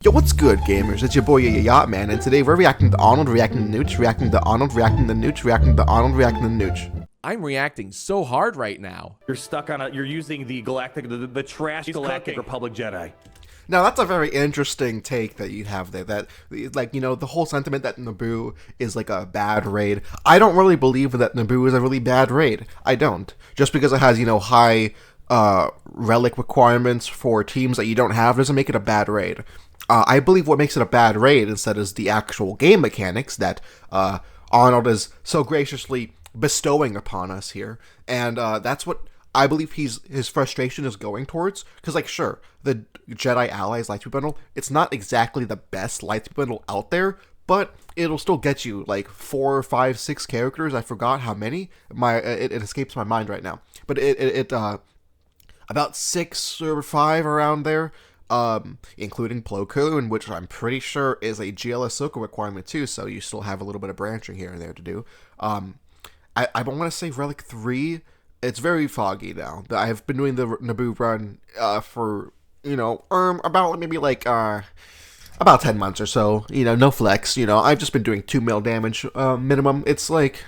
Yo, what's good, gamers? It's your boy, Yachtman, and today we're reacting to Ahnald, reacting to Nooch, reacting to Ahnald, reacting to Nooch, reacting to Ahnald, reacting to Nooch. I'm reacting so hard right now. You're stuck on you're using the the trash Galactic Republic Jedi. Now, that's a very interesting take that you have there, that, like, you know, the whole sentiment that Naboo is, like, a bad raid. I don't really believe that Naboo is a really bad raid. I don't. Just because it has, you know, high, relic requirements for teams that you don't have doesn't make it a bad raid. I believe what makes it a bad raid instead is the actual game mechanics that Ahnald is so graciously bestowing upon us here, and that's what I believe his frustration is going towards. Because, like, sure, the Jedi Allies Lightspeed Bundle, it's not exactly the best Lightspeed Bundle out there, but it'll still get you like 4, 5, 6 characters. I forgot how many. It escapes my mind right now, but it about 6 or 5 around there. Including Plo Koon, which I'm pretty sure is a GL Ahsoka requirement too, so you still have a little bit of branching here and there to do. I want to say Relic 3, it's very foggy now. I've been doing the Naboo run for, you know, about maybe like about 10 months or so, you know, no flex, you know, I've just been doing 2 mil damage minimum. It's like,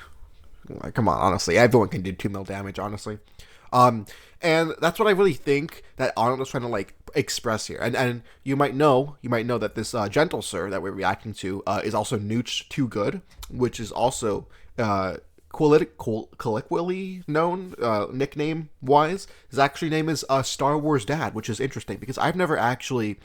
come on, honestly, everyone can do 2 mil damage, honestly. And that's what I really think that Ahnald is trying to, like, express here. And you might know that this Gentle Sir that we're reacting to is also Nooch Too Good, which is also colloquially known, nickname-wise. His actual name is Star Wars Dad, which is interesting because I've never actually,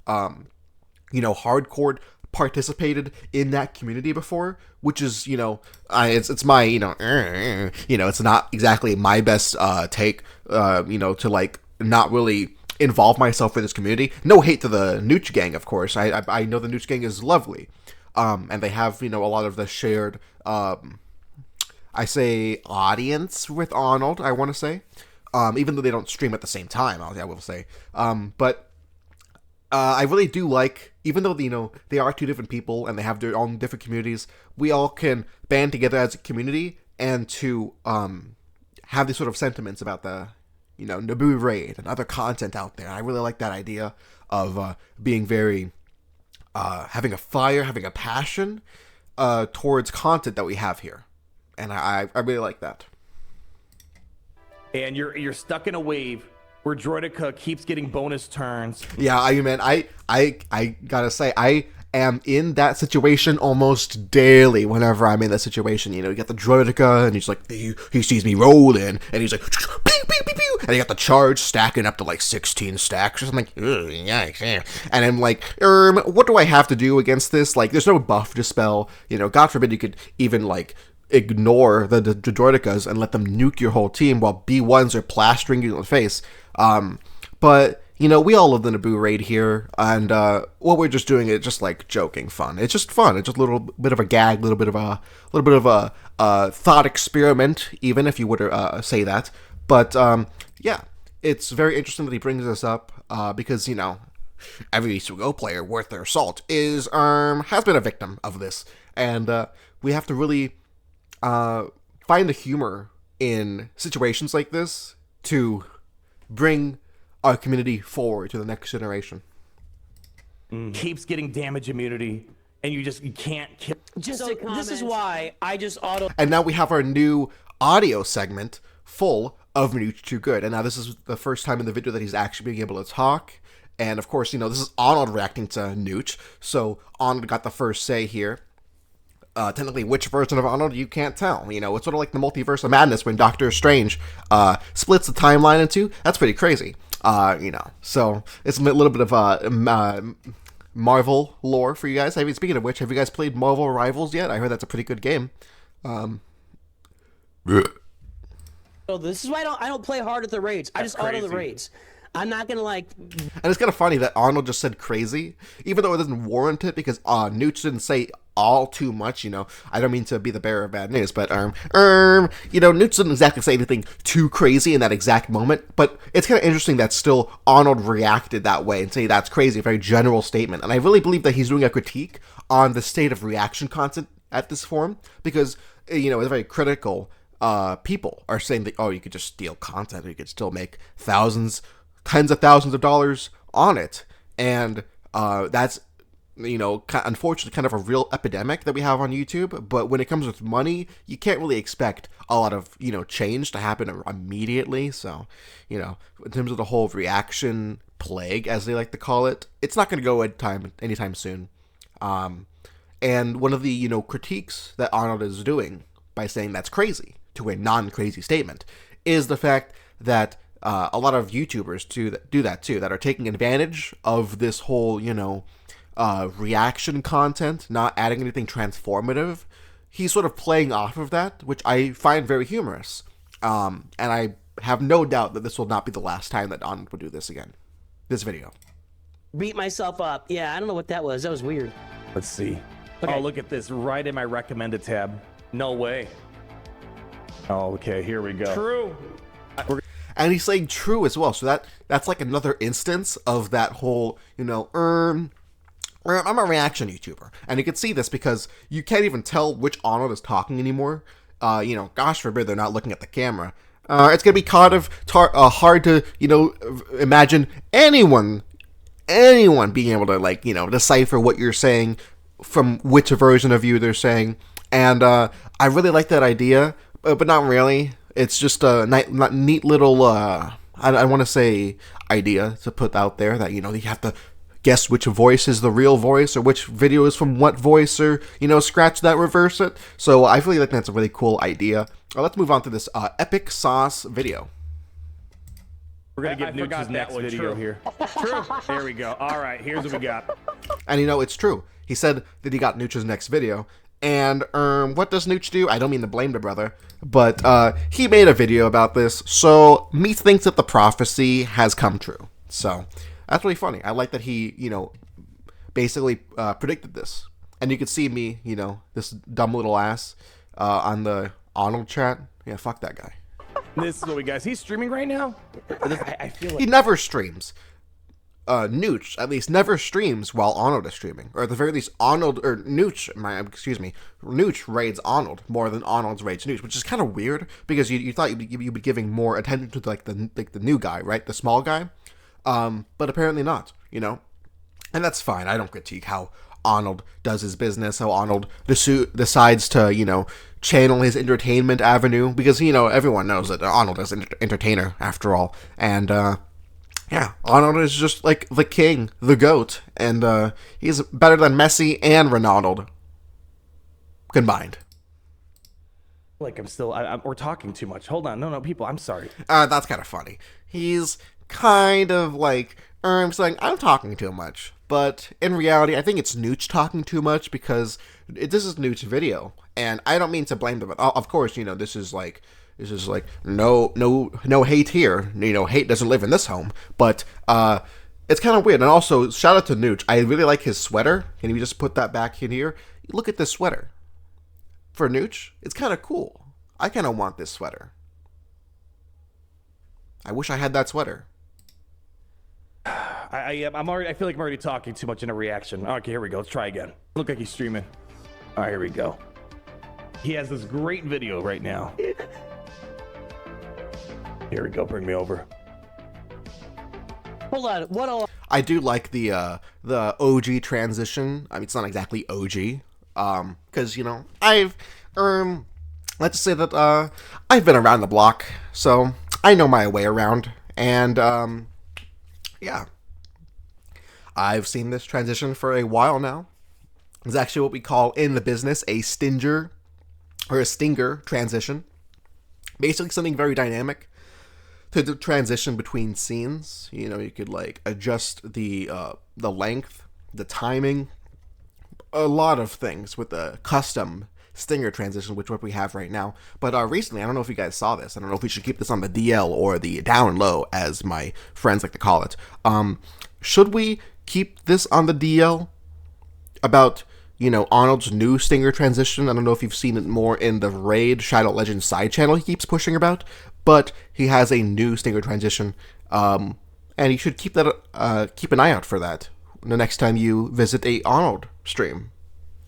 you know, hardcore participated in that community before, which is, you know, it's my, you know, it's not exactly my best take, you know, to, like, not really involve myself in this community. No hate to the Nooch gang, of course. I know the Nooch gang is lovely, and they have, you know, a lot of the shared, I say, audience with Ahnald, I want to say, even though they don't stream at the same time, I will say, but I really do like, even though, you know, they are 2 different people and they have their own different communities, we all can band together as a community and to have these sort of sentiments about the, you know, Naboo raid and other content out there. I really like that idea of being very, having a fire, having a passion towards content that we have here. And I really like that. And you're stuck in a wave where Droideka keeps getting bonus turns. Yeah, I mean, I gotta say, I am in that situation almost daily whenever I'm in that situation. You know, you got the Droideka, and he's like, he sees me rolling, and he's like, pew, pew, pew, pew, and you got the charge stacking up to like 16 stacks or something. Yikes, yeah. And I'm like, what do I have to do against this? Like, there's no buff to spell. You know, God forbid you could even, like, ignore the Droidekas and let them nuke your whole team while B1s are plastering you in the face. But, you know, we all love the Naboo raid here, and what we're just doing is just, like, joking fun. It's just fun. It's just a little bit of a gag, a little bit of a thought experiment, even if you would say that. But yeah, it's very interesting that he brings this up because, you know, every Go player worth their salt is has been a victim of this, and we have to really find the humor in situations like this to bring our community forward to the next generation. Keeps getting damage immunity, and you can't kill. This is why I just auto. And now we have our new audio segment full of Nooch Too Good. And now this is the first time in the video that he's actually being able to talk. And of course, you know, this is Ahnald reacting to Nooch, so Ahnald got the first say here. Technically, which version of Ahnald, you can't tell. You know, it's sort of like the multiverse of madness when Doctor Strange splits the timeline in 2. That's pretty crazy. You know, so it's a little bit of Marvel lore for you guys. I mean, speaking of which, have you guys played Marvel Rivals yet? I heard that's a pretty good game. So this is why I don't play hard at the raids. I just auto the raids. I'm not gonna like. And it's kind of funny that Ahnald just said crazy, even though it doesn't warrant it, because Nooch didn't say all too much. You know, I don't mean to be the bearer of bad news, but you know, Nooch didn't exactly say anything too crazy in that exact moment. But it's kind of interesting that still Ahnald reacted that way and say that's crazy, a very general statement. And I really believe that he's doing a critique on the state of reaction content at this forum, because, you know, it's very critical. People are saying that, oh, you could just steal content, or you could still make tens of thousands of dollars on it. And That's, unfortunately kind of a real epidemic that we have on YouTube. But when it comes with money, you can't really expect a lot of, change to happen immediately. So, in terms of the whole reaction plague, as they like to call it, it's not going to go anytime soon. And one of the, critiques that Ahnald is doing by saying that's crazy to a non-crazy statement is the fact that a lot of YouTubers do that too, that are taking advantage of this whole, reaction content, not adding anything transformative. He's sort of playing off of that, which I find very humorous. And I have no doubt that this will not be the last time that Ahnald will do this again. This video. Beat myself up. Yeah, I don't know what that was. That was weird. Let's see. Okay. Oh, look at this. Right in my recommended tab. No way. Oh, okay. Here we go. True. And he's saying true as well. So that's like another instance of that whole, I'm a reaction YouTuber. And you can see this because you can't even tell which Ahnald is talking anymore. Gosh forbid they're not looking at the camera. It's going to be kind of hard to, imagine anyone being able to, decipher what you're saying from which version of you they're saying. And I really like that idea, but not really. It's just a neat little, I want to say idea to put out there that, you have to guess which voice is the real voice or which video is from what voice, or, scratch that, reverse it. So I feel like that's a really cool idea. Let's move on to this epic sauce video. We're going to get Nooch's next video here. True. There we go. All right, here's what we got. And it's true. He said that he got Nooch's next video. And what does Nooch do? I don't mean to blame the brother, but he made a video about this. So me thinks that the prophecy has come true. So that's really funny. I like that he, basically predicted this. And you could see me, this dumb little ass on the Ahnald chat. Yeah, fuck that guy. This is what we got. Is he streaming right now? I feel like he never streams. Nooch, at least, never streams while Ahnald is streaming. Or at the very least, Nooch raids Ahnald more than Ahnald raids Nooch, which is kind of weird, because you thought you'd be giving more attention to the new guy, right? The small guy. But apparently not, And that's fine. I don't critique how Ahnald does his business, how Ahnald decides to, channel his entertainment avenue, because, everyone knows that Ahnald is an entertainer, after all. And, yeah, Ahnald is just like the king, the GOAT, and he's better than Messi and Ronaldo combined. Like we're talking too much. Hold on. No, people, I'm sorry. That's kind of funny. He's kind of like, saying, I'm talking too much. But in reality, I think it's Nooch talking too much, because this is Nooch's video. And I don't mean to blame them. Of course, this is like no hate here. Hate doesn't live in this home. But it's kind of weird. And also, shout out to Nooch. I really like his sweater. Can you just put that back in here? Look at this sweater. For Nooch, it's kind of cool. I kind of want this sweater. I wish I had that sweater. I feel like I'm already talking too much in a reaction. Okay, here we go. Let's try again. Look like he's streaming. All right, here we go. He has this great video right now. Here we go. Bring me over. Hold on. What? I do like the OG transition. I mean, it's not exactly OG, because I've let's say that I've been around the block, so I know my way around, and yeah, I've seen this transition for a while now. It's actually what we call in the business a stinger transition. Basically, something very dynamic to the transition between scenes. You could adjust the length, the timing, a lot of things with the custom stinger transition, which what we have right now. But recently, I don't know if you guys saw this. I don't know if we should keep this on the DL or the down low, as my friends like to call it. Should we keep this on the DL about Ahnald's new stinger transition? I don't know if you've seen it more in the Raid Shadow Legends side channel he keeps pushing about, but he has a new stinger transition, and you should keep an eye out for that the next time you visit a Ahnald stream.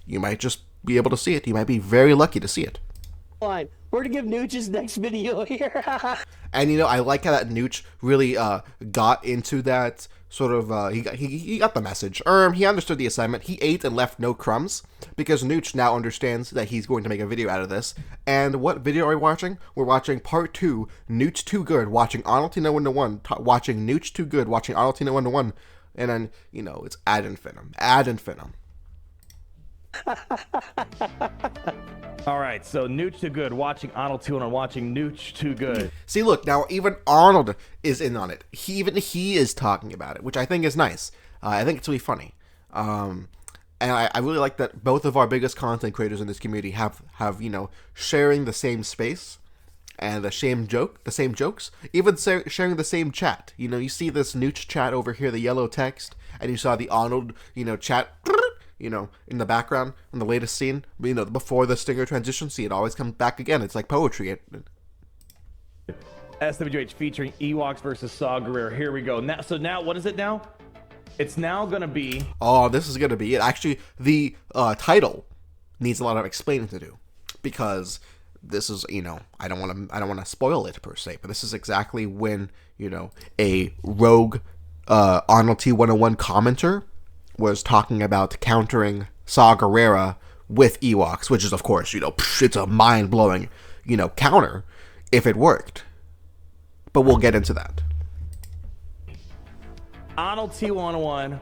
You might just be able to see it. You might be very lucky to see it. Fine. We're to give Nooch's next video here. And I like how that Nooch really got into that sort of he got the message. He understood the assignment. He ate and left no crumbs because Nooch now understands that he's going to make a video out of this. And what video are we watching? We're watching part 2, Nooch Too Good, watching Ahnald 1-to-1, watching Nooch Too Good, watching Ahnald 1-to-1, and then it's ad infinitum, ad infinitum. All right, so Nooch Too Good, watching Ahnald 2-1, watching Nooch Too Good. See, look, now even Ahnald is in on it. He is talking about it, which I think is nice. I think it's really funny. And I really like that both of our biggest content creators in this community have sharing the same space and the same jokes, even sharing the same chat. You see this Nooch chat over here, the yellow text, and you saw the Ahnald, chat, in the background in the latest scene, before the stinger transition. See, it always comes back again. It's like poetry. SWH featuring Ewoks versus Saw Gerrera. Here we go. Now, what is it now? It's now gonna be. Oh, this is gonna be it. Actually, the title needs a lot of explaining to do, because this is, I don't want to spoil it per se, but this is exactly when a rogue Ahnald 101 commenter was talking about countering Saw Gerrera with Ewoks, which is, of course, it's a mind-blowing, counter if it worked. But we'll get into that. Ahnald 1-to-1,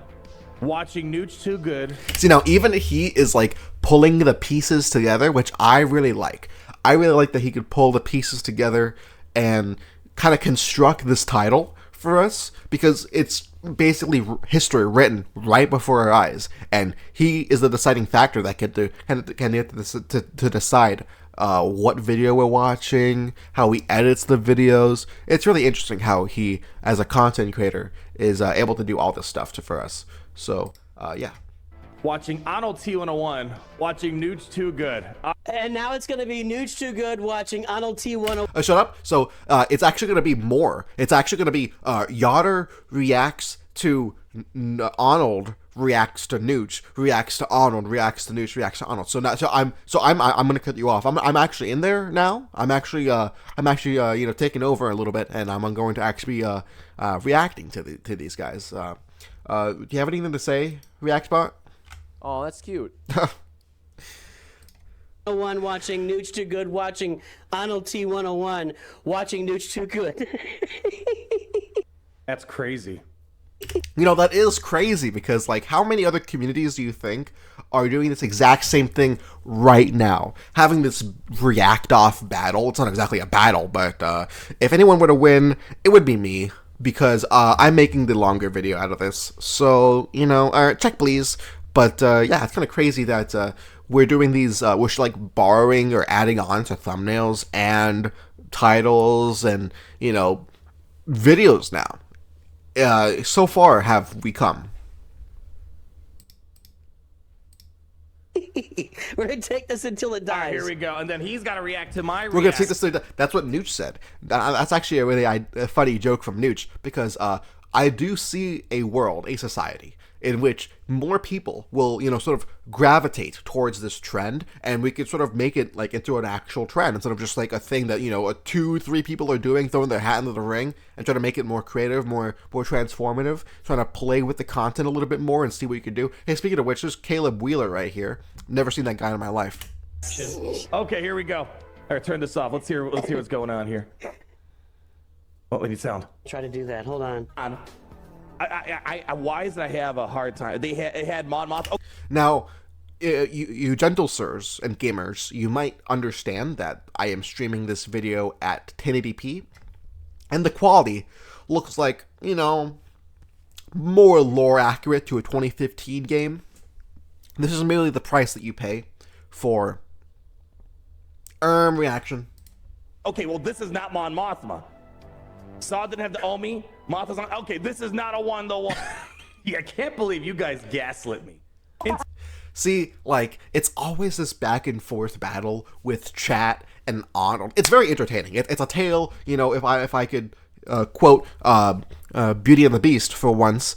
watching Nooch Too Good. See, now, even he is, pulling the pieces together, which I really like. I really like that he could pull the pieces together and kind of construct this title for us, because it's basically history written right before our eyes, and he is the deciding factor that can decide what video we're watching, how he edits the videos. It's really interesting how he, as a content creator, is able to do all this stuff for us. So, yeah. Watching Ahnald 1-to-1, watching Nooch Too Good. And now it's going to be Nooch Too Good watching Ahnald 1-to-1. Shut up. So it's actually going to be more. It's actually going to be Yachter reacts to Ahnald, reacts to Nooch, reacts to Ahnald, reacts to Nooch, reacts to Ahnald. So I'm going to cut you off. I'm actually in there now. I'm actually taking over a little bit, and I'm going to actually be reacting to these guys. Do you have anything to say, Reactbot? Oh, that's cute. One watching Nooch Too Good, watching Ahnald 101, watching Nooch Too Good. That's crazy. That is crazy, because how many other communities do you think are doing this exact same thing right now, having this react off battle? It's not exactly a battle, but if anyone were to win, it would be me, because I'm making the longer video out of this. So check please. But yeah, it's kind of crazy that we're doing these, we're borrowing or adding on to thumbnails and titles and, videos now. So far have we come. We're going to take this until it dies. Here we go. And then he's got to react to my We're going to take this. That's what Nooch said. That's actually a really funny joke from Nooch, because I do see a world, a society, in which more people will, sort of gravitate towards this trend, and we could sort of make it into an actual trend instead of just a thing that 2-3 people are doing, throwing their hat into the ring, and try to make it more creative, more transformative, trying to play with the content a little bit more and see what you can do. Hey, speaking of which, there's Caleb Wheeler right here. Never seen that guy in my life. Okay, here we go. All right, turn this off. Let's hear what's going on here. Oh, we need sound. Try to do that. Hold on. Why did I have a hard time? It had Mon Moth. Oh. Now, you gentle sirs and gamers, you might understand that I am streaming this video at 1080p, and the quality looks like, more lore accurate to a 2015 game. This is merely the price that you pay for reaction. Okay, well, this is not Mon Mothma. Saw didn't have the Omi. Mothma's on. Okay, this is not a 1-to-1. Yeah, I can't believe you guys gaslit me. See, it's always this back and forth battle with chat and Ahnald. It's very entertaining. It's a tale, if I could quote Beauty and the Beast for once,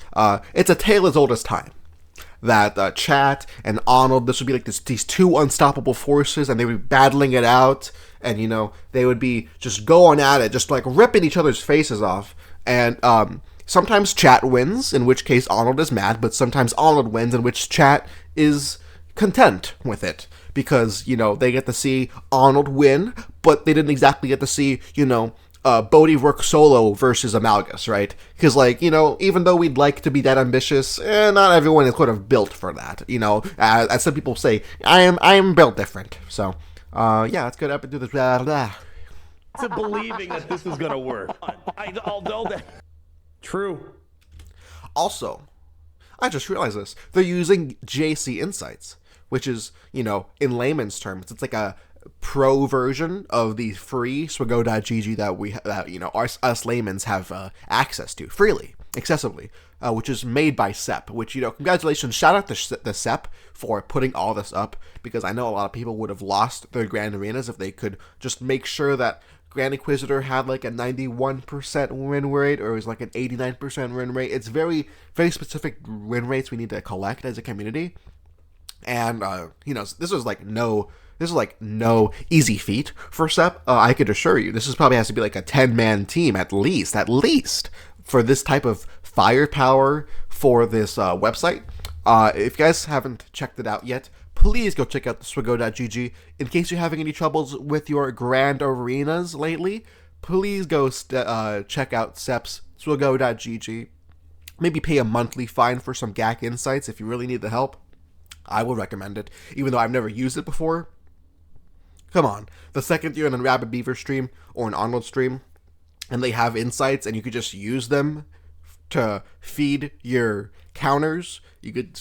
it's a tale as old as time. That chat and Ahnald, this would be these two unstoppable forces, and they would be battling it out, and they would be just going at it, just ripping each other's faces off. And sometimes chat wins, in which case Ahnald is mad, but sometimes Ahnald wins, in which chat is content with it. Because, they get to see Ahnald win, but they didn't exactly get to see, Bodhi work solo versus Amalgus, right? Because, even though we'd like to be that ambitious, not everyone is sort of built for that, as some people say, I am built different. So, let's go up and do this. Blah, blah. To believing that this is gonna work. Although that true. Also, I just realized this. They're using JC Insights, which is, in layman's terms, it's like a pro version of the free Swago.gg that us layman's have access to freely, accessibly, which is made by Sep, which, congratulations, shout out to the Sep for putting all this up, because I know a lot of people would have lost their Grand Arenas if they could just make sure that Grand Inquisitor had like a 91% win rate, or it was like an 89% win rate. It's very, very specific win rates we need to collect as a community. And, this is like no easy feat for Sep. I could assure you, this probably has to be like a 10-man team at least, for this type of firepower for this website. If you guys haven't checked it out yet, please go check out the Swago.gg. In case you're having any troubles with your Grand Arenas lately, please go check out Sep's Swago.gg. Maybe pay a monthly fine for some GAC insights if you really need the help. I will recommend it, even though I've never used it before. Come on, the second you're in a Rabbit Beaver stream or an Ahnald stream, and they have insights, and you could just use them to feed your counters. You could,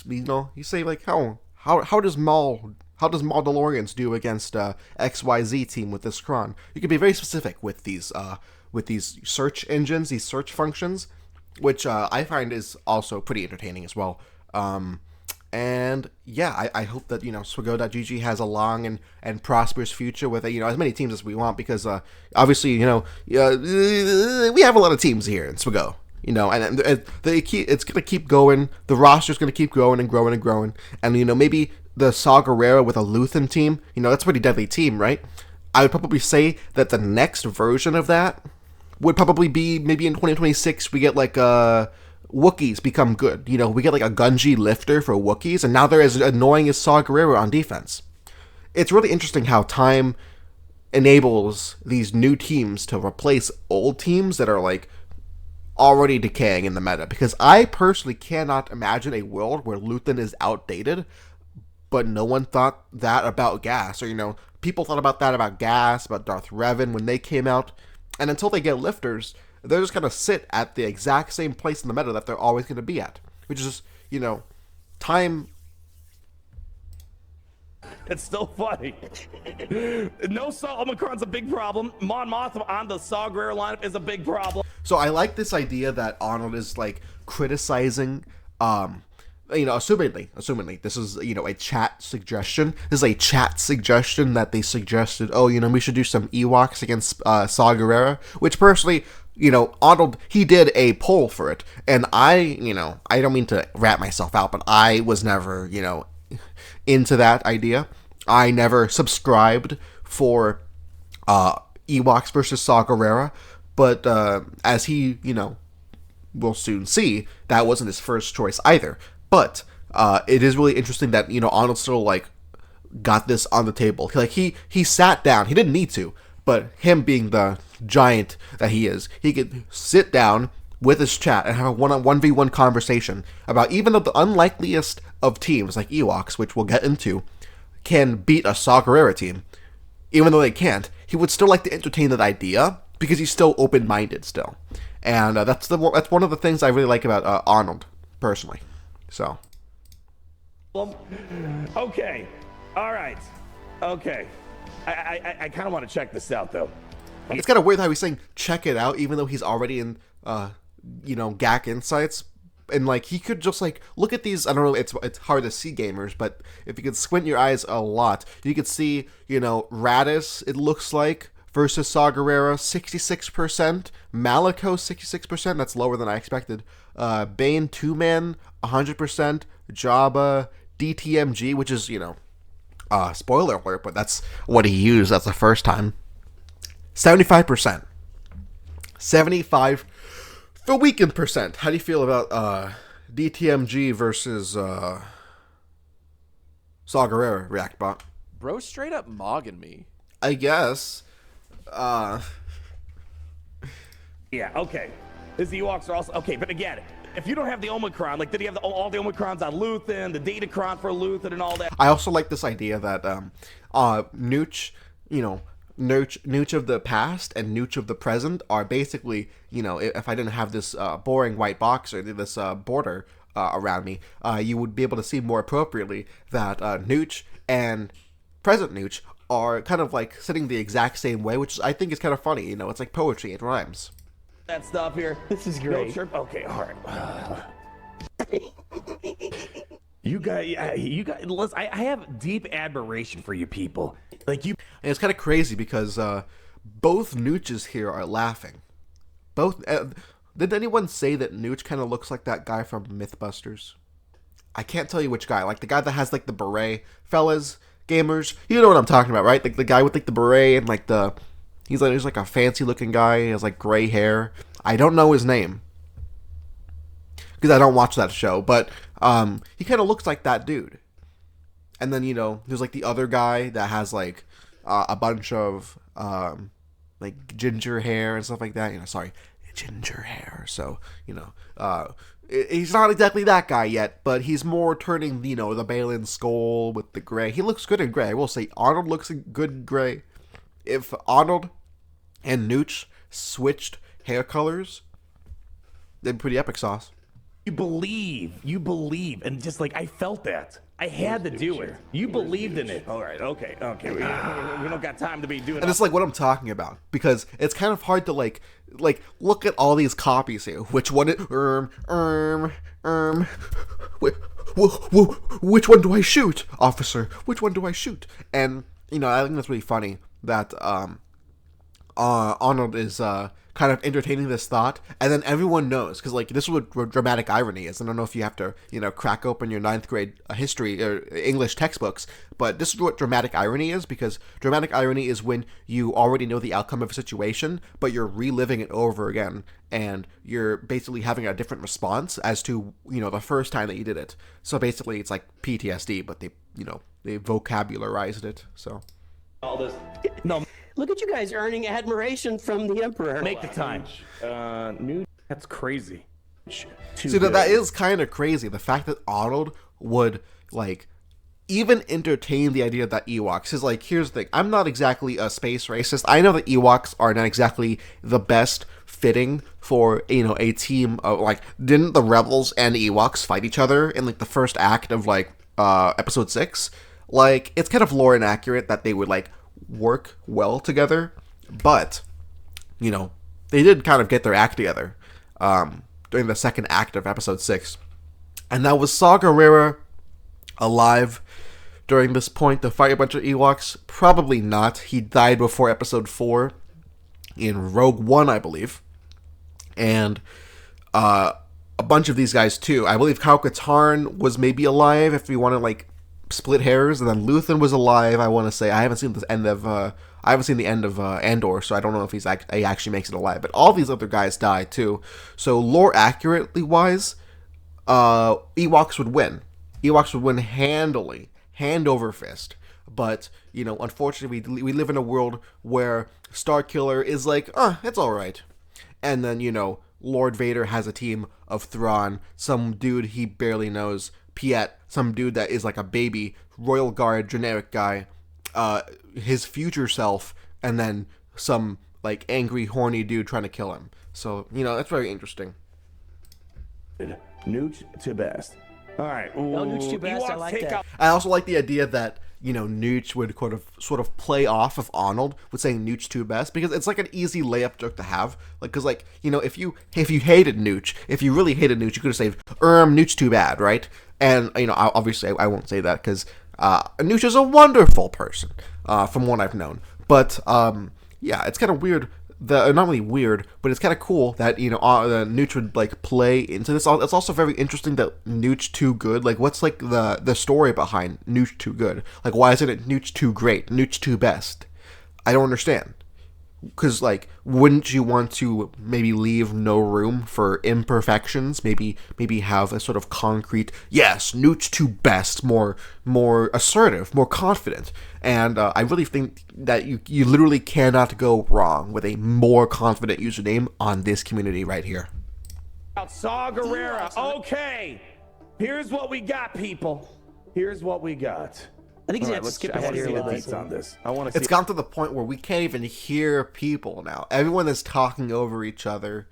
you say like, how does Maudalorians do against XYZ team with this cron? You can be very specific with these search engines, these search functions, which I find is also pretty entertaining as well. And yeah, I hope that, Swago.gg has a long and prosperous future with, as many teams as we want, because obviously, we have a lot of teams here in Swago, and it's going to keep going. The roster's going to keep growing and growing and growing. And, maybe the Saw Gerrera with a Luthen team, that's a pretty deadly team, right? I would probably say that the next version of that would probably be maybe in 2026, we get like Wookiees become good. We get like a Gunji lifter for Wookiees, and now they're as annoying as Saw Gerrera on defense. It's really interesting how time enables these new teams to replace old teams that are like already decaying in the meta, because I personally cannot imagine a world where Luthen is outdated, but no one thought that about Gas, or people thought about that about Gas, about Darth Revan when they came out, and until they get lifters, they're just going to sit at the exact same place in the meta that they're always going to be at, which is just, time. It's still funny. No Saw Omicron's a big problem. Mon Mothma on the Saw Gerrera lineup is a big problem. So I like this idea that Ahnald is like criticizing, assumingly this is, a chat suggestion. This is a chat suggestion that they suggested, we should do some Ewoks against Saw Gerrera, which personally, Ahnald, he did a poll for it, and I don't mean to rat myself out, but I was never, into that idea. I never subscribed for Ewoks versus Saw Gerrera, but as he, we'll soon see, that wasn't his first choice either. But it is really interesting that, Ahnald still, got this on the table. He sat down. He didn't need to, but him being the giant that he is, he could sit down with his chat and have a 1v1 conversation about, even though the unlikeliest of teams, like Ewoks, which we'll get into, can beat a Saw Gerrera team, even though they can't, he would still like to entertain that idea, because he's still open-minded still. And that's one of the things I really like about Ahnald, personally. So. Okay. All right. Okay. I kind of want to check this out, though. It's kind of weird how he's saying check it out, even though he's already in, GAC Insights. And, he could just, look at these. I don't know, it's hard to see, gamers, but if you could squint your eyes a lot, you could see, Radis, it looks like, versus Saw Gerrera, 66%. Malico, 66%. That's lower than I expected. Bane, 2-man, 100%. Jabba, DTMG, which is, spoiler alert, but that's what he used. That's the first time. 75%. 75 For weekend percent, how do you feel about DTMG versus Saw Gerrera, Reactbot? Bro, straight up mogging me. I guess. Yeah, okay. His Ewoks are also okay, but again, if you don't have the Omicron, like did he have all the Omicrons on Luthen, the Datacron for Luthen, and all that? I also like this idea that Nooch, Nooch of the past and Nooch of the present are basically, if I didn't have this boring white box or this border around me, you would be able to see more appropriately that Nooch and present Nooch are kind of like sitting the exact same way, which I think is kind of funny. It's like poetry, it rhymes. That stuff here. This is great. No chirp. Okay, all right. You guys, listen, I have deep admiration for you people. Like you. And it's kind of crazy because both Nooches here are laughing. Both. Did anyone say that Nooch kind of looks like that guy from Mythbusters? I can't tell you which guy. Like the guy that has like the beret. Fellas, gamers, you know what I'm talking about, right? Like the guy with like the beret and like the. He's like a fancy looking guy. He has like gray hair. I don't know his name because I don't watch that show, but he kind of looks like that dude. And then there's like the other guy that has like a bunch of like ginger hair and stuff like that. Ginger hair. So he's not exactly that guy yet, but he's more turning the Balin skull with the gray. He looks good in gray. I will say Ahnald looks good in gray. If Ahnald and Nooch switched hair colors, they'd be pretty epic sauce. You believe, and just like I felt that. I had to do it. You believed in it. All right, okay. We don't got time to be doing. And it's like what I'm talking about because it's kind of hard to like look at all these copies here. Which one? Which one do I shoot, officer? Which one do I shoot? And I think that's really funny that Ahnald is kind of entertaining this thought, and then everyone knows because like this is what dramatic irony is. I don't know if you have to crack open your 9th grade history or English textbooks, but this is what dramatic irony is, because dramatic irony is when you already know the outcome of a situation but you're reliving it over again, and you're basically having a different response as to the first time that you did it. So basically it's like PTSD, but they vocabularized it. So all this. No. Look at you guys earning admiration from the Emperor. Make the time. That's crazy. See, that is kind of crazy. The fact that Ahnald would, like, even entertain the idea that Ewoks is like, here's the thing. I'm not exactly a space racist. I know that Ewoks are not exactly the best fitting for, a team of, like, didn't the Rebels and Ewoks fight each other in, like, the first act of, like, episode 6? Like, it's kind of lore inaccurate that they would, like, work well together, but they did kind of get their act together during the second act of episode 6. And now was Saw Gerrera alive during this point to fight a bunch of Ewoks? Probably not. He died before episode 4 in Rogue One, I believe, and a bunch of these guys too. I believe Kyle Katarn was maybe alive if we want to like split hairs, and then Luthen was alive. I want to say I haven't seen the end of Andor, so I don't know if he actually makes it alive. But all these other guys die too. So lore accurately wise, Ewoks would win. Ewoks would win handily, hand over fist. But unfortunately, we live in a world where Starkiller is like, it's all right, and then Lord Vader has a team of Thrawn, some dude he barely knows, Piet, some dude that is like a baby, Royal Guard, generic guy, his future self, and then some like angry, horny dude trying to kill him. So, that's very interesting. Nooch to best. All right. No, Nooch to best. I like that. I also like the idea that, Nooch would sort of play off of Ahnald with saying Nooch to best, because it's like an easy layup joke to have. Like, because like, if you hated Nooch, if you really hated Nooch, you could have said, Nooch too bad, right? And, obviously I won't say that because Nooch is a wonderful person, from what I've known. But, yeah, it's kind of weird. Not really weird, but it's kind of cool that, Nooch would, like, play into this. It's also very interesting that Nooch too good. Like, what's, like, the story behind Nooch too good? Like, why isn't it Nooch too great? Nooch too best? I don't understand. because like, wouldn't you want to maybe leave no room for imperfections? Maybe have a sort of concrete, yes, Nooch to best, more assertive, more confident. And I really think that you literally cannot go wrong with a more confident username on this community right here. Saw Gerrera. Okay, here's what we got, people. Here's what we got. I think he's gonna skip ahead here a little bit. On this. I want to. It's gotten to the point where we can't even hear people now. Everyone is talking over each other,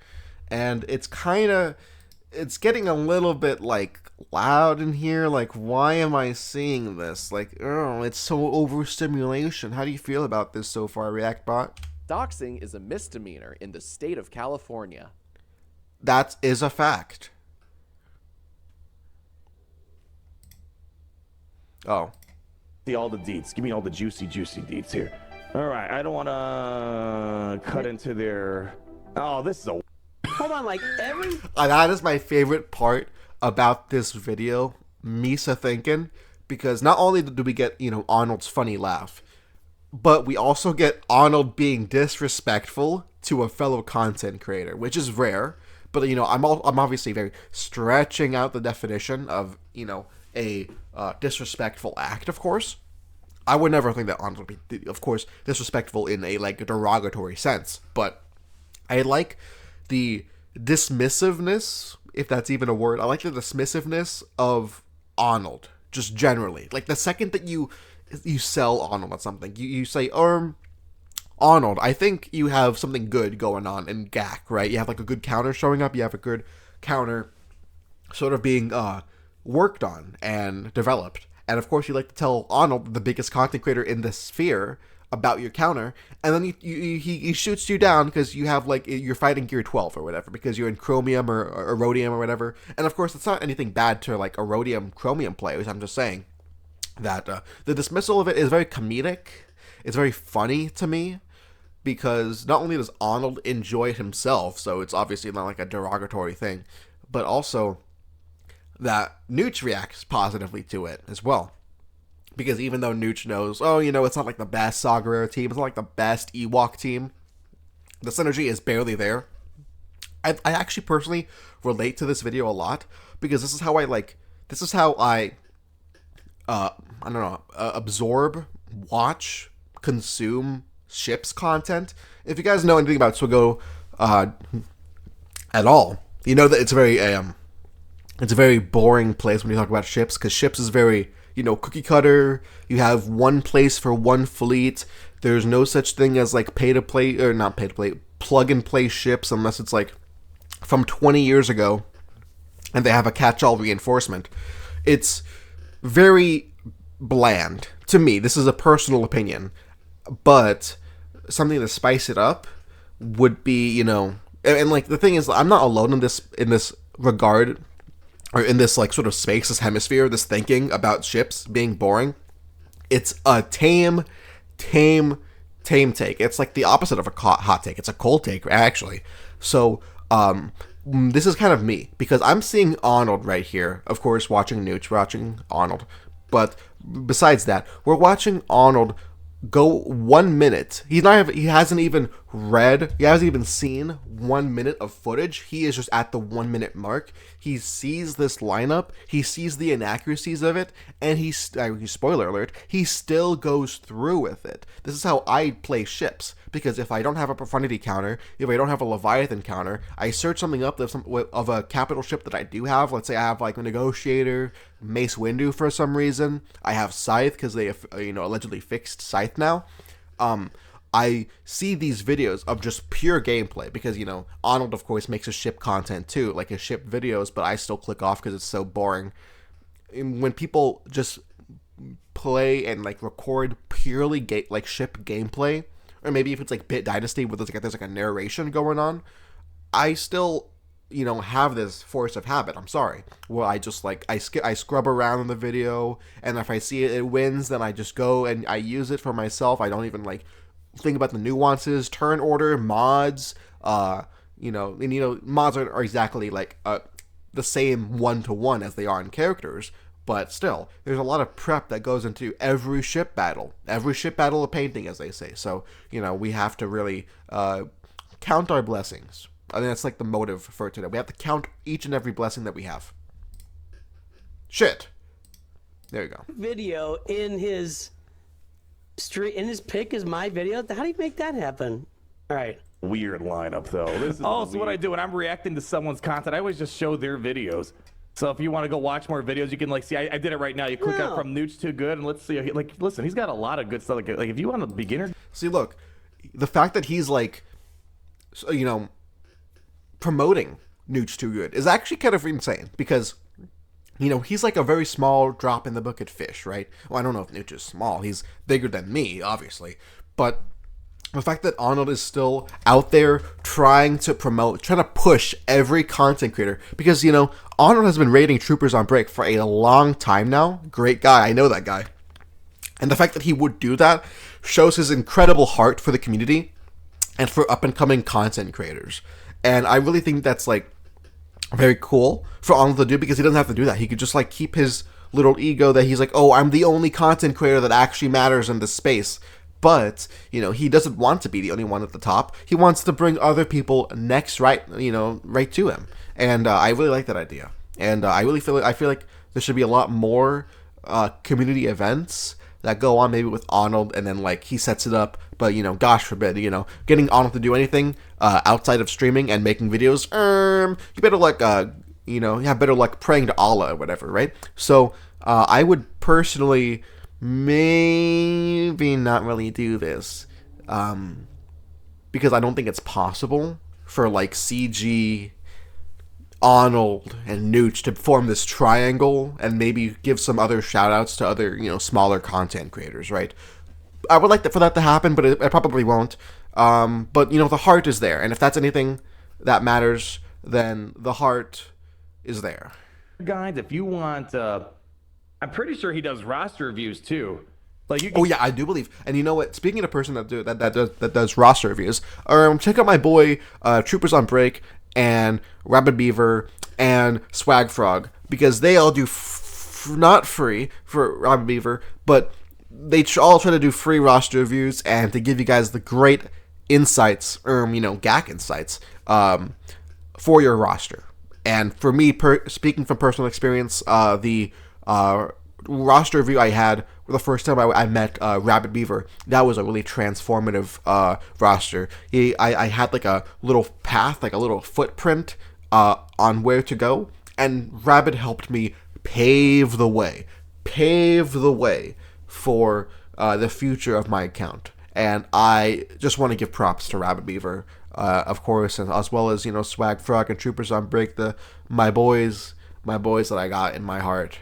and it's getting a little bit like loud in here. Like, why am I seeing this? Like, oh, it's so overstimulation. How do you feel about this so far, Reactbot? Doxing is a misdemeanor in the state of California. That is a fact. Oh. See all the deets. Give me all the juicy deets here. All right, I don't want to cut into their. Oh, this is a. Hold on, like every. That is my favorite part about this video, Misa thinking, because not only do we get, Ahnald's funny laugh, but we also get Ahnald being disrespectful to a fellow content creator, which is rare. But I'm obviously very stretching out the definition of a disrespectful act. Of course, I would never think that Ahnald would be, of course, disrespectful in a derogatory sense. But I like the dismissiveness, if that's even a word. I like the dismissiveness of Ahnald, just generally. Like, the second that you sell Ahnald on something, you say, Ahnald, I think you have something good going on in GAC, right? You have like a good counter showing up. You have a good counter sort of being worked on and developed. And of course, you like to tell Ahnald, the biggest content creator in the sphere, about your counter. And then he shoots you down because you have you're fighting gear 12 or whatever, because you're in chromium or rhodium or whatever. And of course, it's not anything bad to like a rhodium chromium players. I'm just saying that the dismissal of it is very comedic. It's very funny to me, because not only does Ahnald enjoy it himself, so it's obviously not like a derogatory thing, but also that Nooch reacts positively to it as well. Because even though Nooch knows, it's not like the best Saw Gerrera team, it's not like the best Ewok team, the synergy is barely there. I actually personally relate to this video a lot, because this is how I absorb, watch, consume ships content. If you guys know anything about Swigo at all, you know that it's a very boring place when you talk about ships, because ships is very, cookie cutter. You have one place for one fleet. There's no such thing as like plug and play ships, unless it's like from 20 years ago and they have a catch-all reinforcement. It's very bland to me. This is a personal opinion. But something to spice it up would be, and like the thing is, I'm not alone in this regard, or in this like sort of space, this hemisphere, this thinking about ships being boring. It's a tame take. It's like the opposite of a hot take. It's a cold take, actually. So this is kind of me, because I'm seeing Ahnald right here. Of course, watching Nooch, watching Ahnald. But besides that, we're watching Ahnald go 1 minute. He hasn't even seen 1 minute of footage. He is just at the 1 minute mark. He sees this lineup, he sees the inaccuracies of it, and spoiler alert, he still goes through with it. This is how I play ships, because if I don't have a profundity counter, if I don't have a Leviathan counter, I search something up of a capital ship that I do have. Let's say I have like a Negotiator, Mace Windu for some reason. I have Scythe because they allegedly fixed Scythe now. I see these videos of just pure gameplay, because Ahnald of course makes his ship content too, like his ship videos, but I still click off because it's so boring. And when people just play and like record purely ship gameplay, or maybe if it's like Bit Dynasty where there's like a narration going on, I still have this force of habit. I'm sorry. Well, I just I scrub around in the video, and if I see it wins, then I just go and I use it for myself. I don't even think about the nuances, turn order, mods. Mods are exactly the same 1-to-1 as they are in characters, But still, there's a lot of prep that goes into every ship battle of painting, as they say. So, we have to really count our blessings. I mean, that's like the motive for today. We have to count each and every blessing that we have. Shit. There you go. Video in his pick is my video. How do you make that happen? All right. Weird lineup though. So what I do when I'm reacting to someone's content, I always just show their videos. So if you want to go watch more videos, you can see. I did it right now. You click out from Nooch to good, and let's see. Listen, he's got a lot of good stuff. Like if you want a beginner. See, look, the fact that he's promoting Nooch Too Good is actually kind of insane because, he's like a very small drop in the bucket fish, right? Well, I don't know if Nooch is small. He's bigger than me, obviously. But the fact that Ahnald is still out there trying to push every content creator, because, Ahnald has been raiding Troopers on Break for a long time now. Great guy. I know that guy. And the fact that he would do that shows his incredible heart for the community and for up-and-coming content creators. And I really think that's, very cool for Ahnald to do, because he doesn't have to do that. He could just, keep his little ego that he's oh, I'm the only content creator that actually matters in this space. But, he doesn't want to be the only one at the top. He wants to bring other people next right to him. And I really like that idea. And I feel like there should be a lot more community events that go on maybe with Ahnald, and then he sets it up. But gosh forbid, getting Ahnald to do anything outside of streaming and making videos, you better have better luck praying to Allah or whatever, right? So I would personally maybe not really do this because I don't think it's possible for CG, Ahnald, and Nooch to form this triangle and maybe give some other shout outs to other smaller content creators, right? I would like for that to happen, but it probably won't. But the heart is there, and if that's anything that matters, then the heart is there. Guys, if you want, I'm pretty sure he does roster reviews too. Oh yeah, I do believe. And you know what? Speaking of a person that does roster reviews, check out my boy Troopers on Break and Rabbit Beaver and Swag Frog, because they all do not free for Rabbit Beaver, but they all try to do free roster reviews and to give you guys the great insights, GAC insights, for your roster. And for me, speaking from personal experience, the roster review I had the first time I met Rabbit Beaver, that was a really transformative roster. I had a little path, a little footprint on where to go, and Rabbit helped me pave the way for the future of my account. And I just want to give props to Rabbit Beaver, of course, and as well as Swag Frog and Troopers on Break, my boys that I got in my heart,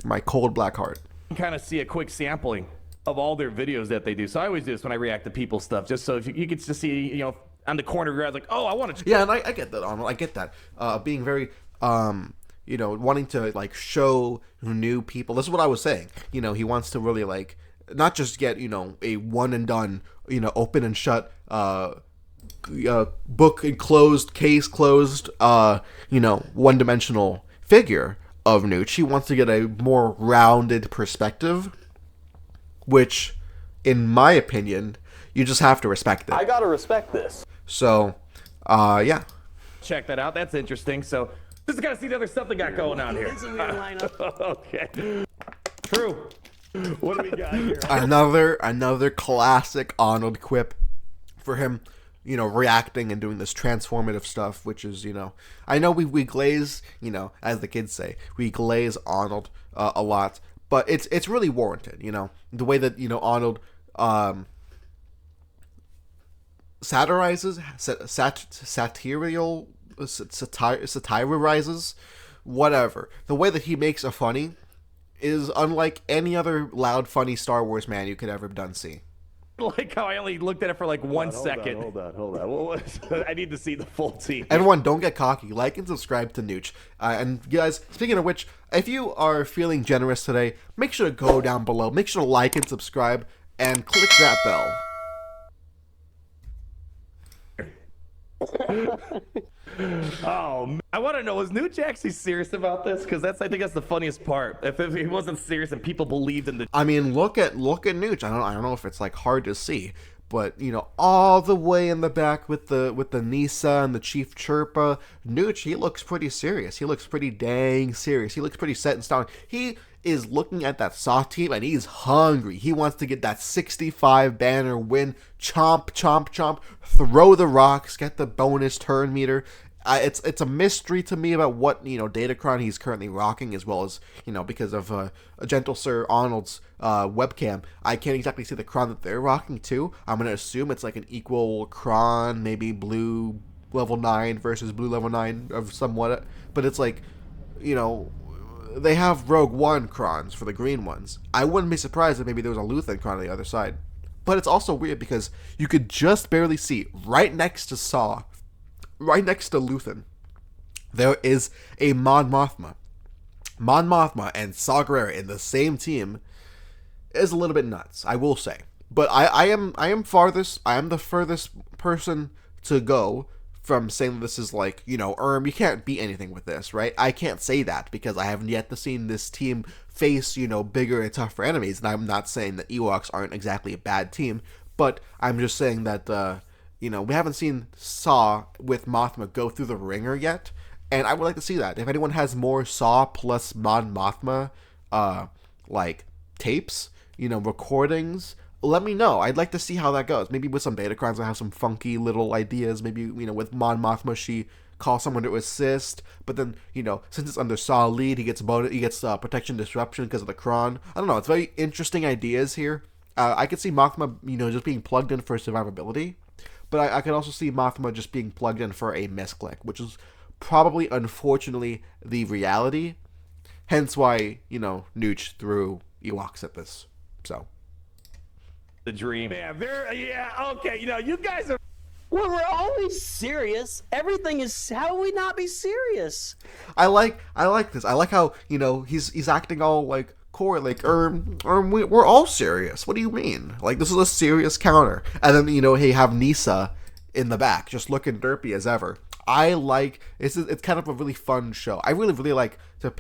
my cold black heart. You can kind of see a quick sampling of all their videos that they do. So I always do this when I react to people's stuff, just so if you get to see on the corner of your eyes, oh, I want to. Yeah, and I get that, Ahnald. I get that. Being very wanting to show new people. This is what I was saying. He wants to really not just get a one and done, open and shut, book and closed, case closed, one dimensional figure of Nooch. He wants to get a more rounded perspective, which, in my opinion, you just have to respect it. I gotta respect this. So, yeah. Check that out. That's interesting. So. Just gotta see the other stuff they got going on here. It's a weird lineup. Okay. True. What do we got here? Another classic Ahnald quip for him, reacting and doing this transformative stuff, which is, I know we glaze, as the kids say, we glaze Ahnald a lot, but it's really warranted, the way that, Ahnald satirizes, satirizes, whatever. The way that he makes a funny is unlike any other loud, funny Star Wars man you could ever see. Like how I only looked at it for 1 second. Hold on. What was? I need to see the full team. Everyone, don't get cocky. Like and subscribe to Nooch. And guys, speaking of which, if you are feeling generous today, make sure to go down below. Make sure to like and subscribe and click that bell. Oh, man. I want to know, was Nooch actually serious about this? Because I think that's the funniest part. If he wasn't serious and people believed in the... I mean, look at Nooch. I don't know if it's like hard to see, but you know, all the way in the back with the Nisa and the Chief Chirpa, Nooch, he looks pretty serious. He looks pretty dang serious. He looks pretty set in stone. He is looking at that Saw team and he's hungry. He wants to get that 65 banner win. Chomp, chomp, chomp. Throw the rocks. Get the bonus turn meter. It's a mystery to me about what, you know, Datacron he's currently rocking, as well as, you know, because of a Gentle Sir Ahnald's webcam, I can't exactly see the Kron that they're rocking too. I'm going to assume it's like an equal Kron, maybe blue level 9 versus blue level 9 of somewhat, but it's like, you know, they have Rogue One Krons for the green ones. I wouldn't be surprised if maybe there was a Luthen Kron on the other side. But it's also weird because you could just barely see right next to Saw, right next to Luthen, there is a Mon Mothma. Mon Mothma and Saw Gerrera in the same team is a little bit nuts, I will say. But I am the furthest person to go from saying this is like, you know, you can't beat anything with this, right? I can't say that because I haven't yet seen this team face, you know, bigger and tougher enemies. And I'm not saying that Ewoks aren't exactly a bad team, but I'm just saying that, you know, we haven't seen Saw with Mothma go through the ringer yet, and I would like to see that. If anyone has more Saw plus Mon Mothma, like, tapes, you know, recordings, let me know. I'd like to see how that goes. Maybe with some Datacrons I have some funky little ideas. Maybe, you know, with Mon Mothma, she calls someone to assist, but then, you know, since it's under Saw lead, he gets protection disruption because of the Kron. I don't know. It's very interesting ideas here. I could see Mothma, you know, just being plugged in for survivability, but I could also see Mothma just being plugged in for a misclick, which is probably, unfortunately, the reality. Hence why, you know, Nooch threw Ewoks at this. So. The dream. Yeah, okay, you know, you guys are... Well, we're always serious. Everything is... How would we not be serious? I like this. I like how, you know, he's acting all like... Core, like, we're all serious. What do you mean? Like, this is a serious counter. And then, you know, hey, have Nisa in the back, just looking derpy as ever. I like, it's kind of a really fun show. I really like to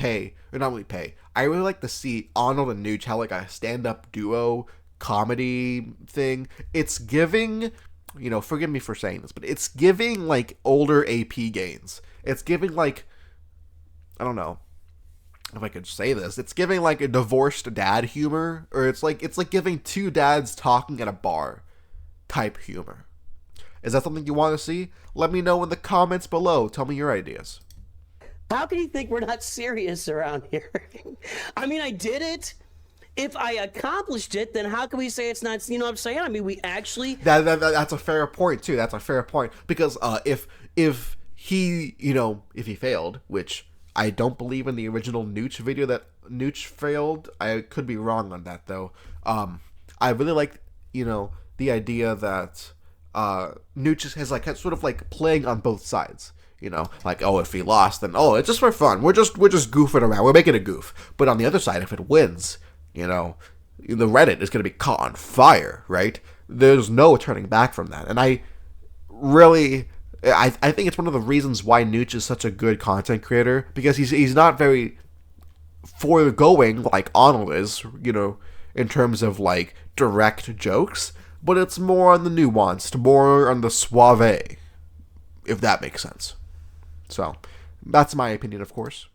not really pay. I really like to see Ahnald and Nooch have like a stand-up duo comedy thing. It's giving, you know, forgive me for saying this, but it's giving like older AP gains. It's giving like, I don't know if I could say this, it's giving like a divorced dad humor, or it's like giving two dads talking at a bar type humor. Is that something you want to see? Let me know in the comments below. Tell me your ideas. How can you think we're not serious around here? I mean, I did it. If I accomplished it, then how can we say it's not, you know what I'm saying? I mean, we actually... That's a fair point, too. That's a fair point. Because if he, you know, if he failed, which... I don't believe in the original Nooch video that Nooch failed. I could be wrong on that, though. I really like, you know, the idea that Nooch has, like, sort of, like, playing on both sides. You know, like, oh, if he lost, then, oh, it's just for fun. We're just goofing around. We're making a goof. But on the other side, if it wins, you know, the Reddit is going to be caught on fire, right? There's no turning back from that. And I think it's one of the reasons why Nooch is such a good content creator, because he's not very foregoing like Ahnald is, you know, in terms of like direct jokes, but it's more on the nuanced, more on the suave, if that makes sense. So that's my opinion, of course.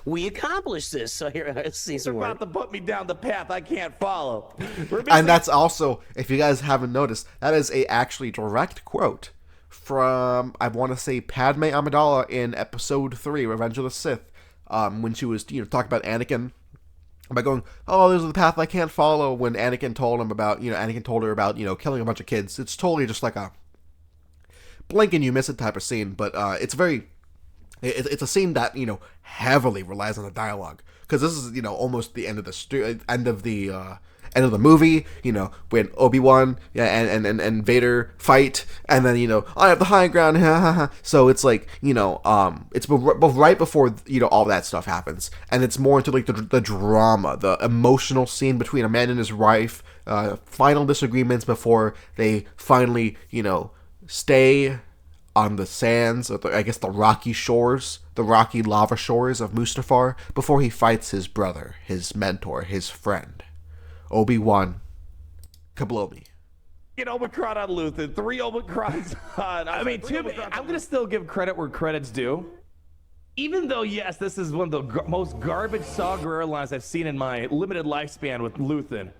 We accomplished this, so here, let's see some They're more. about to put me down the path I can't follow. And that's also, if you guys haven't noticed, that is a actually direct quote from, I want to say, Padme Amidala in Episode 3, Revenge of the Sith, when she was, you know, talking about Anakin, by going, oh, this is the path I can't follow, when Anakin told her about, you know, killing a bunch of kids. It's totally just like a blink and you miss it type of scene, but it's a scene that, you know, heavily relies on the dialogue, because this is, you know, almost the end of the movie, you know, when Obi-Wan and Vader fight, and then, you know, I have the high ground, so it's like, you know, it's right before, you know, all that stuff happens, and it's more into like the drama, the emotional scene between a man and his wife, final disagreements before they finally, you know, stay on the sands, or I guess the rocky shores, the rocky lava shores of Mustafar, before he fights his brother, his mentor, his friend, Obi-Wan Kenobi. Get Omicron on Luthen, 3 Omicrons on. I mean, I'm going to still give credit where credit's due. Even though, yes, this is one of the most garbage Saw Gerrera lines I've seen in my limited lifespan with Luthen.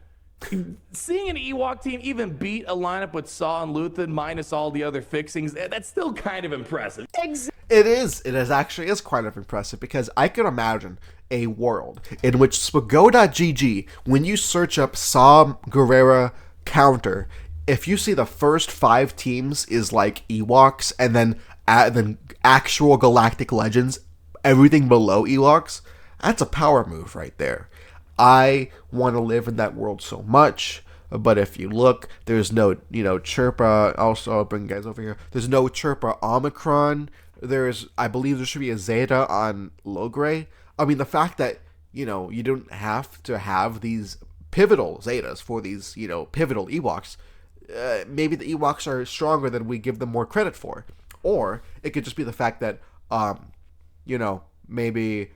Seeing an Ewok team even beat a lineup with Saw and Luthen minus all the other fixings, that's still kind of impressive. It is. It actually is quite impressive, because I can imagine a world in which Spago.gg, when you search up Saw Gerrera counter, if you see the first 5 teams is like Ewoks, and then actual Galactic Legends, everything below Ewoks, that's a power move right there. I want to live in that world so much, but if you look, there's no, Chirpa. Also, I'll bring you guys over here. There's no Chirpa Omicron. I believe there should be a Zeta on Logray. I mean, the fact that, you don't have to have these pivotal Zetas for these, pivotal Ewoks. Maybe the Ewoks are stronger than we give them more credit for. Or it could just be the fact that, maybe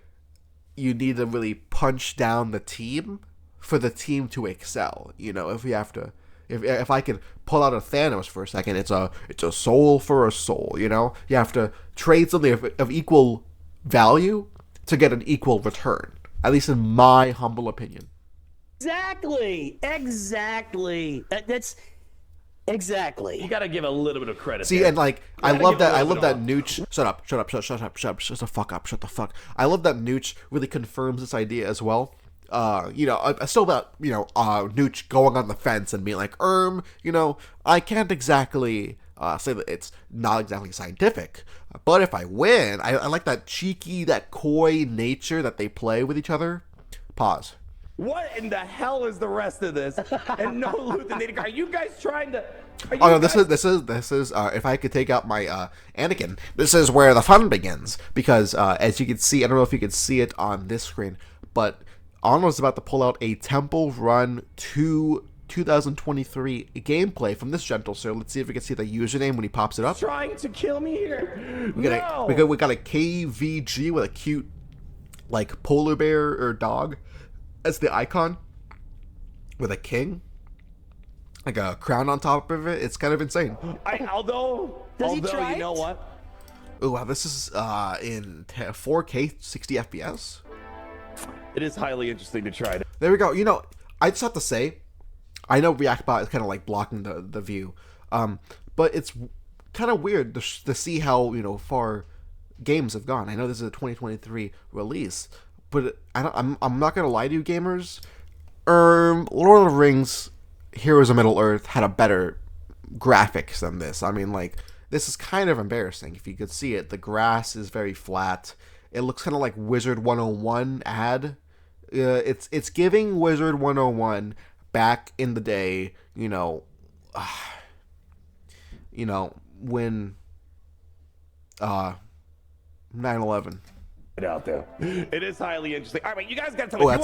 you need to really punch down the team for the team to excel. If we have to, if I could pull out a Thanos for a second, it's a soul for a soul. You have to trade something of equal value to get an equal return. At least in my humble opinion. Exactly. That's exactly. You got to give a little bit of credit. See, there. and I love that Nooch. Shut up, shut the fuck. I love that Nooch really confirms this idea as well. Still about, Nooch going on the fence and being like, I can't exactly say that it's not exactly scientific, but if I win, I like that cheeky, that coy nature that they play with each other. Pause. What in the hell is the rest of this? And no Luthen. Are you guys trying to? This is. If I could take out my Anakin, this is where the fun begins. Because as you can see, I don't know if you can see it on this screen, but Ahnald's about to pull out a Temple Run 2 2023 gameplay from this gentle sir. Let's see if we can see the username when he pops it up. Trying to kill me here. We got a KVG with a cute, like, polar bear or dog as the icon, with a king, like a crown on top of it. It's kind of insane. Although he try you know it? what? Oh wow, this is in 4K 60 FPS. It is highly interesting to try. There we go. I just have to say, I know Reactbot is kind of like blocking the view, but it's kind of weird to see how far games have gone. I know this is a 2023 release, but I'm not gonna lie to you, gamers. Lord of the Rings, Heroes of Middle-earth had a better graphics than this. I mean, like, this is kind of embarrassing. If you could see it, the grass is very flat. It looks kind of like Wizard 101 ad. It's giving Wizard 101 back in the day. When 9/11. Out there. It is highly interesting. All right, you guys got to tell me.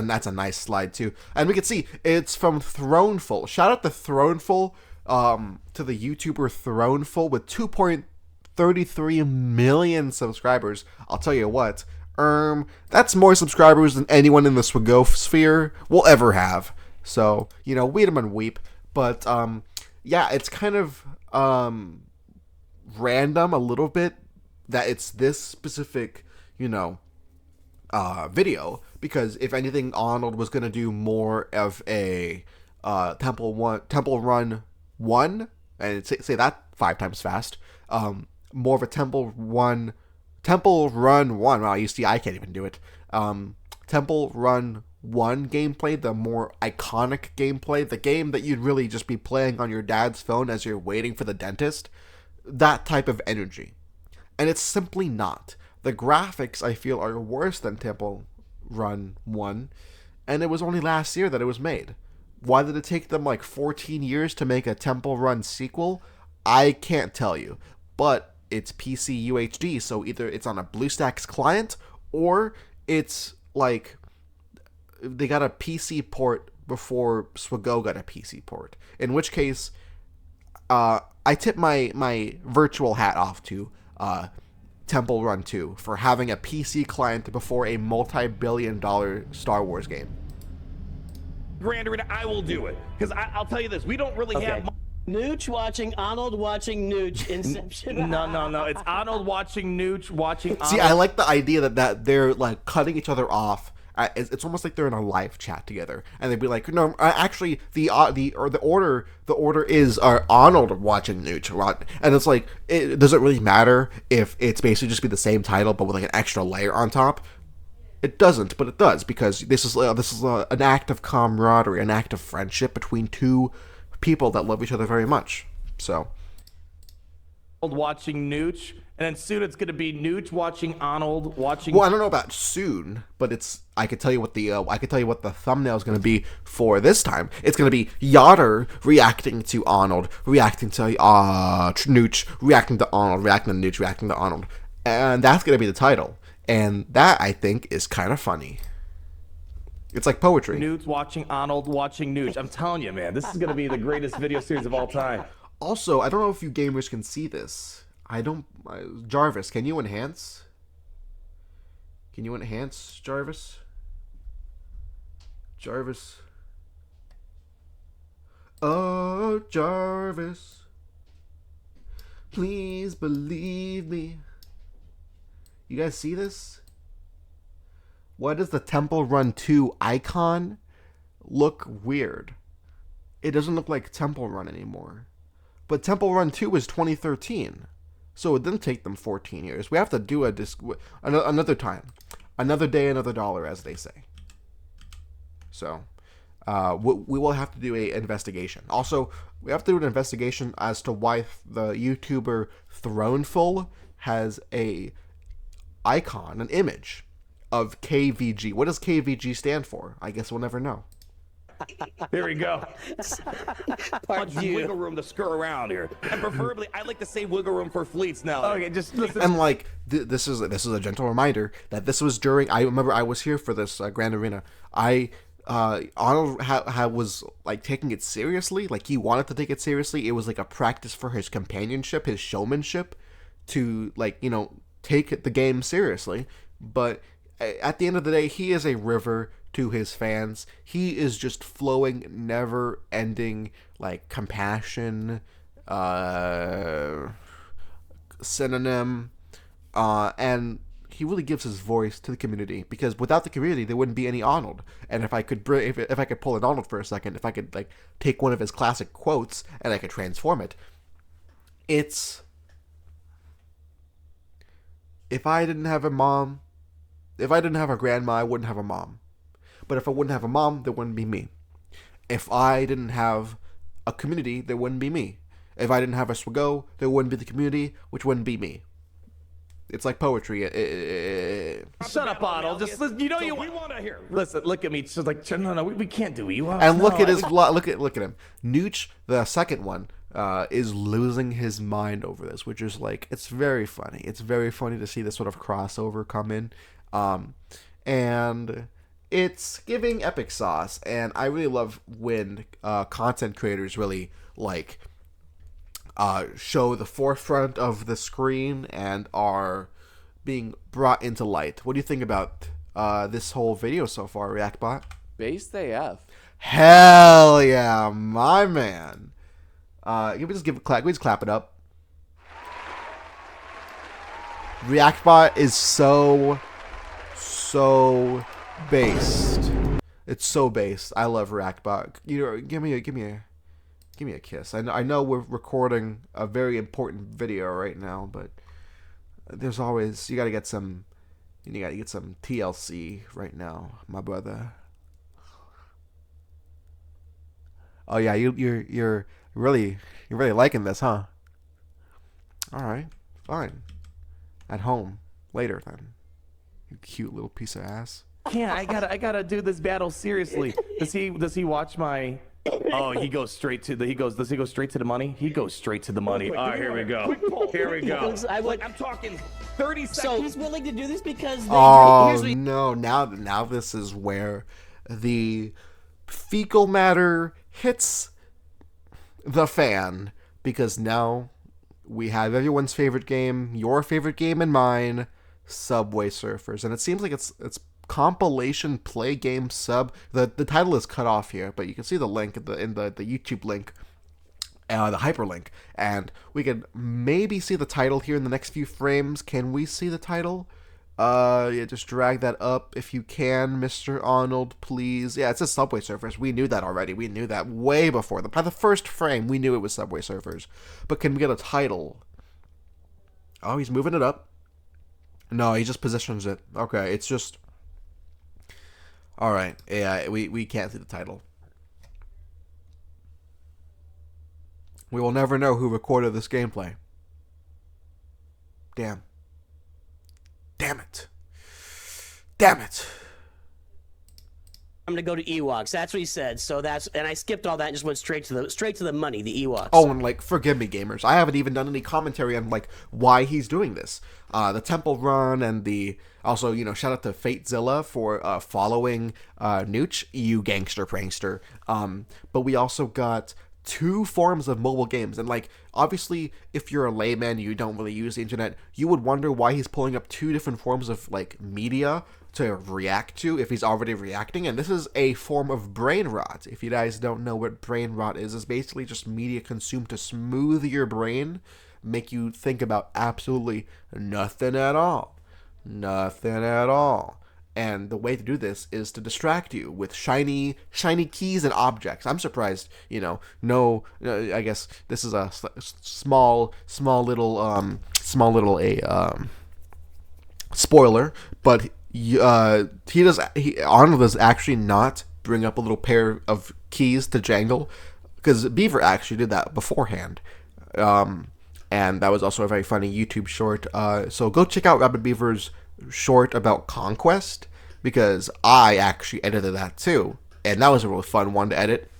That's a nice slide too, and we can see it's from Throneful. Shout out to Throneful, to the YouTuber Throneful with 2.33 million subscribers. I'll tell you what, that's more subscribers than anyone in the Swago sphere will ever have. So weed 'em and weep. But yeah, it's kind of random a little bit that it's this specific video, because if anything, Ahnald was gonna do more of a Temple Run 1, and say that 5 times fast. More of a Temple Run 1. Wow, you see, I can't even do it. Temple Run 1 gameplay, the more iconic gameplay, the game that you'd really just be playing on your dad's phone as you're waiting for the dentist. That type of energy. And it's simply not. The graphics, I feel, are worse than Temple Run 1, and it was only last year that it was made. Why did it take them like 14 years to make a Temple Run sequel? I can't tell you, but it's PC UHD, so either it's on a BlueStacks client, or it's like they got a PC port before Swago got a PC port. In which case, I tip my virtual hat off to Temple Run 2 for having a PC client before a multi-billion-dollar Star Wars game. Grand Arena, I will do it. Because I'll tell you this, we don't really have... Nooch watching Ahnald watching Nooch. Inception. No. It's Ahnald watching Nooch watching Ahnald. See, I like the idea that they're like cutting each other off. It's almost like they're in a live chat together, and they'd be like, "No, actually, the order is Ahnald watching Nooch," and it's like, it doesn't really matter if it's basically just be the same title but with like an extra layer on top. It doesn't, but it does, because this is an act of camaraderie, an act of friendship between two people that love each other very much. So, watching Nooch, and then soon it's going to be Nooch watching Ahnald watching. Well, I don't know about soon, but I could tell you what the thumbnail is going to be for this time. It's going to be Yachter reacting to Ahnald, reacting to Nooch, reacting to Ahnald, reacting to Nooch, reacting to Ahnald, and that's going to be the title. And that, I think, is kind of funny. It's like poetry. Nooch watching Ahnald watching Nooch. I'm telling you, man, this is going to be the greatest video series of all time. Also, I don't know if you gamers can see this. Jarvis, can you enhance? Can you enhance, Jarvis? Jarvis. Oh, Jarvis. Please believe me. You guys see this? Why does the Temple Run 2 icon look weird? It doesn't look like Temple Run anymore. But Temple Run 2 was 2013. So it didn't take them 14 years. We have to do another time. Another day, another dollar, as they say. So, we will have to do an investigation. Also, we have to do an investigation as to why the YouTuber Throneful has a icon, an image of KVG. What does KVG stand for? I guess we'll never know. There we go. Much wiggle room to screw around here, and preferably, I like to save wiggle room for fleets now. Okay, just listen. And like, this is a gentle reminder that this was during. I remember I was here for this Grand Arena. Ahnald was like taking it seriously. Like, he wanted to take it seriously. It was like a practice for his companionship, his showmanship, to, like, you know, take the game seriously. But at the end of the day, he is a river to his fans. He is just flowing, never-ending, like, compassion, synonym, and he really gives his voice to the community, because without the community, there wouldn't be any Ahnald. And if I could pull an Ahnald for a second, if I could, like, take one of his classic quotes and I could transform it, it's, if I didn't have a mom, if I didn't have a grandma, I wouldn't have a mom. But if I wouldn't have a mom, there wouldn't be me. If I didn't have a community, there wouldn't be me. If I didn't have a Swago, there wouldn't be the community, which wouldn't be me. It's like poetry. Shut up, Ahnald. Just listen, you know, so we want to hear. Listen, look at me. It's just like, no, we can't do it. And look at his look at him. Nooch, the second one, is losing his mind over this, which is like, it's very funny. It's very funny to see this sort of crossover come in, and it's giving epic sauce. And I really love when content creators really like show the forefront of the screen and are being brought into light. What do you think about this whole video so far, Reactbot? Based AF. Hell yeah, my man. Can we just give a clap? Can we just clap it up? Reactbot is so based. It's so based. I love Reactbot. You know, give me a kiss. I know we're recording a very important video right now, but there's always, you gotta get some TLC right now, my brother. Oh yeah, you're really liking this, huh? All right, fine. At home later then. You cute little piece of ass. Yeah, I gotta do this battle seriously. Does he watch my? Oh, he goes straight to the. Does he go straight to the money? He goes straight to the money. All right, here we go. Here we go. I'm talking 30 seconds. So he's willing to do this because. Oh no! Now this is where the fecal matter hits the fan, because now we have everyone's favorite game, your favorite game and mine, Subway Surfers. And it seems like it's compilation play game sub. The title is cut off here, but you can see the link in the YouTube link, the hyperlink, and we can maybe see the title here in the next few frames. Can we see the title? Yeah, just drag that up if you can, Mr. Ahnald, please. Yeah, it says Subway Surfers. We knew that already. We knew that way before. By the first frame, we knew it was Subway Surfers. But can we get a title? Oh, he's moving it up. No, he just positions it. Okay, it's just... Alright, yeah, we can't see the title. We will never know who recorded this gameplay. Damn. Damn it. Damn it. I'm gonna go to Ewoks. That's what he said. So and I skipped all that and just went straight to the money, the Ewoks. Oh, and like, forgive me, gamers. I haven't even done any commentary on like why he's doing this. The Temple Run and also, shout out to Fatezilla for following Nooch, you gangster prankster. But we also got 2 forms of mobile games, and like, obviously, if you're a layman, you don't really use the internet, you would wonder why he's pulling up 2 different forms of like media to react to if he's already reacting. And this is a form of brain rot. If you guys don't know what brain rot is, it's basically just media consumed to smooth your brain, make you think about absolutely nothing at all. And the way to do this is to distract you with shiny keys and objects. I'm surprised, I guess this is a small little spoiler, but Ahnald does actually not bring up a little pair of keys to jangle, because Beaver actually did that beforehand. And that was also a very funny YouTube short. So go check out Rabbit Beaver's short about Conquest, because I actually edited that too, and that was a really fun one to edit.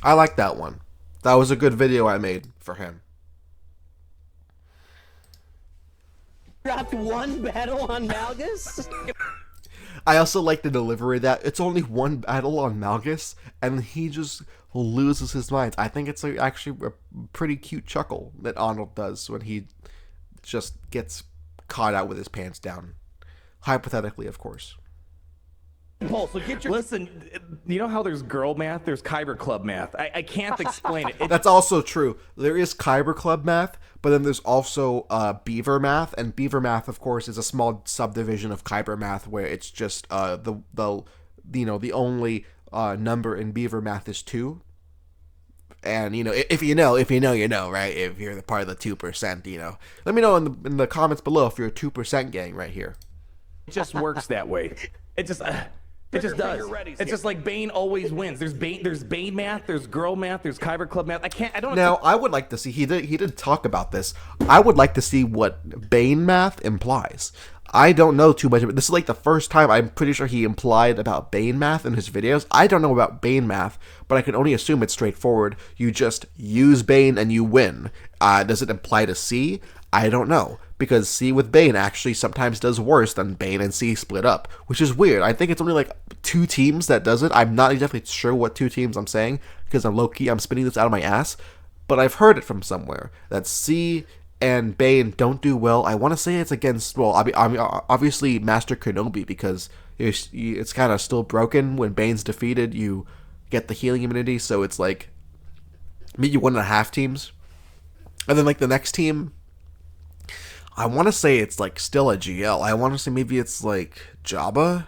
I like that one. That was a good video I made for him. Dropped 1 battle on Malgus? I also like the delivery that it's only 1 battle on Malgus, and he just loses his mind. I think it's actually a pretty cute chuckle that Ahnald does when he just gets caught out with his pants down. Hypothetically, of course. Paul, so listen, you know how there's girl math? There's Kyber Club math. I can't explain it. That's also true. There is Kyber Club math, but then there's also Beaver math, and Beaver math, of course, is a small subdivision of Kyber math, where it's just the only number in Beaver math is 2. And if you know, right? If you're the part of the 2%, let me know in the comments below if you're a 2% gang right here. It just works that way. It just does. It's just like Bane always wins. There's Bane math, there's girl math, there's Kyber Club math. I would like to see, he did talk about this. I would like to see what Bane math implies. I don't know too much about it. This is like the first time I'm pretty sure he implied about Bane math in his videos. I don't know about Bane math, but I can only assume it's straightforward. You just use Bane and you win. Does it imply to C? I don't know, because C with Bane actually sometimes does worse than Bane and C split up, which is weird. I think it's only like 2 teams that does it. I'm not exactly sure what 2 teams I'm saying, because I'm low-key, I'm spinning this out of my ass, but I've heard it from somewhere that C and Bane don't do well. I want to say it's against, well, I mean, obviously Master Kenobi, because it's kind of still broken. When Bane's defeated, you get the healing immunity, so it's like maybe 1.5 teams. And then like the next team, I want to say it's like still a GL. I want to say maybe it's like Jabba.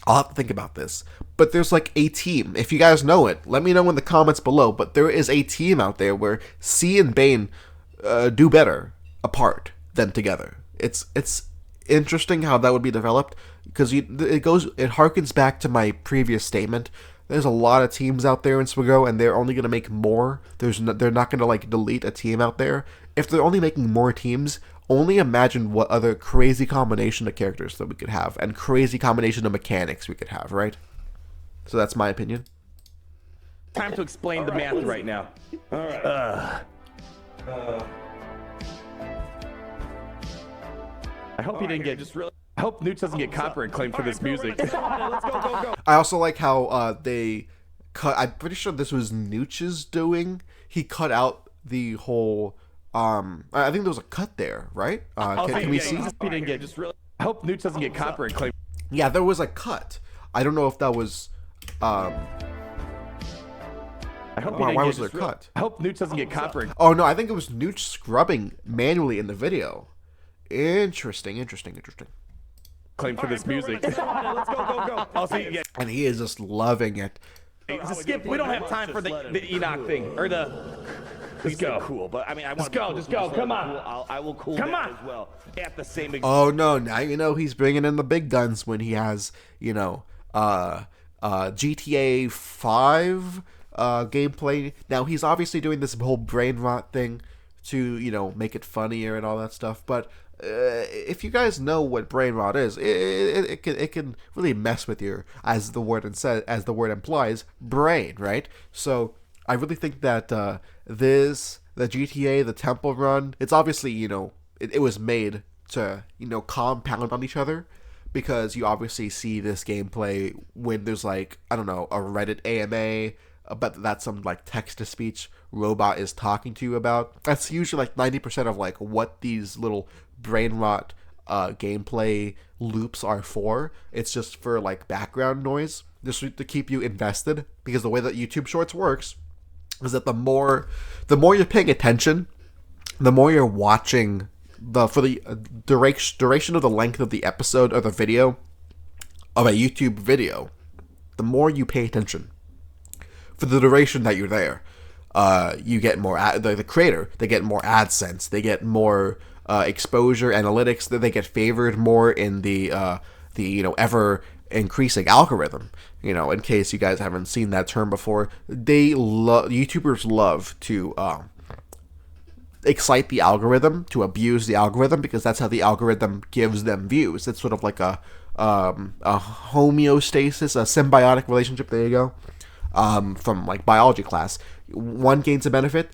I'll have to think about this. But there's like a team. If you guys know it, let me know in the comments below. But there is a team out there where C and Bane do better apart than together. It's interesting how that would be developed, because it harkens back to my previous statement. There's a lot of teams out there in Swago, and they're only going to make more. They're not going to like delete a team out there. If they're only making more teams, only imagine what other crazy combination of characters that we could have, and crazy combination of mechanics we could have, right? So that's my opinion. Time to explain the math right now. All right. I hope he didn't get I hope Nooch doesn't get copyright claim for this music. I also like how they cut. I'm pretty sure this was Nooch's doing. He cut out the whole. I think there was a cut there, right? Can we see? He didn't get. Just really. I hope Nooch doesn't get copyright claim. Yeah, there was a cut. I don't know if that was. I hope why was there a cut? I hope Nooch doesn't get copyright. Oh no, I think it was Nooch scrubbing manually in the video. Interesting. Claim for this music. Let's go. I'll see you again. And he is just loving it. Skip. We don't have time for the Enoch thing or the. Let's go. Cool, but I mean, I want Just go. Come on. I will cool Come down on. as well. At the same. Oh no! Now you know he's bringing in the big guns when he has GTA 5 gameplay. Now he's obviously doing this whole brain rot thing to make it funnier and all that stuff. But if you guys know what brain rot is, it can really mess with your, as the word implies, brain, right? So I really think that the GTA, the Temple Run, it's obviously it was made to compound on each other, because you obviously see this gameplay when there's like, I don't know, a Reddit AMA, but that's some like text-to-speech robot is talking to you about. That's usually like 90% of like what these little brain rot gameplay loops are for. It's just for like background noise, just to keep you invested, because the way that YouTube Shorts works is that the more you're paying attention, the more you're watching for the duration of the length of the episode or the video of a YouTube video, the more you pay attention for the duration that you're there, you get more the creator, they get more AdSense, they get more exposure, analytics, that they get favored more in the ever increasing algorithm. In case you guys haven't seen that term before, YouTubers love to excite the algorithm, to abuse the algorithm, because that's how the algorithm gives them views. It's sort of like a homeostasis, a symbiotic relationship. There you go. From like biology class, one gains a benefit,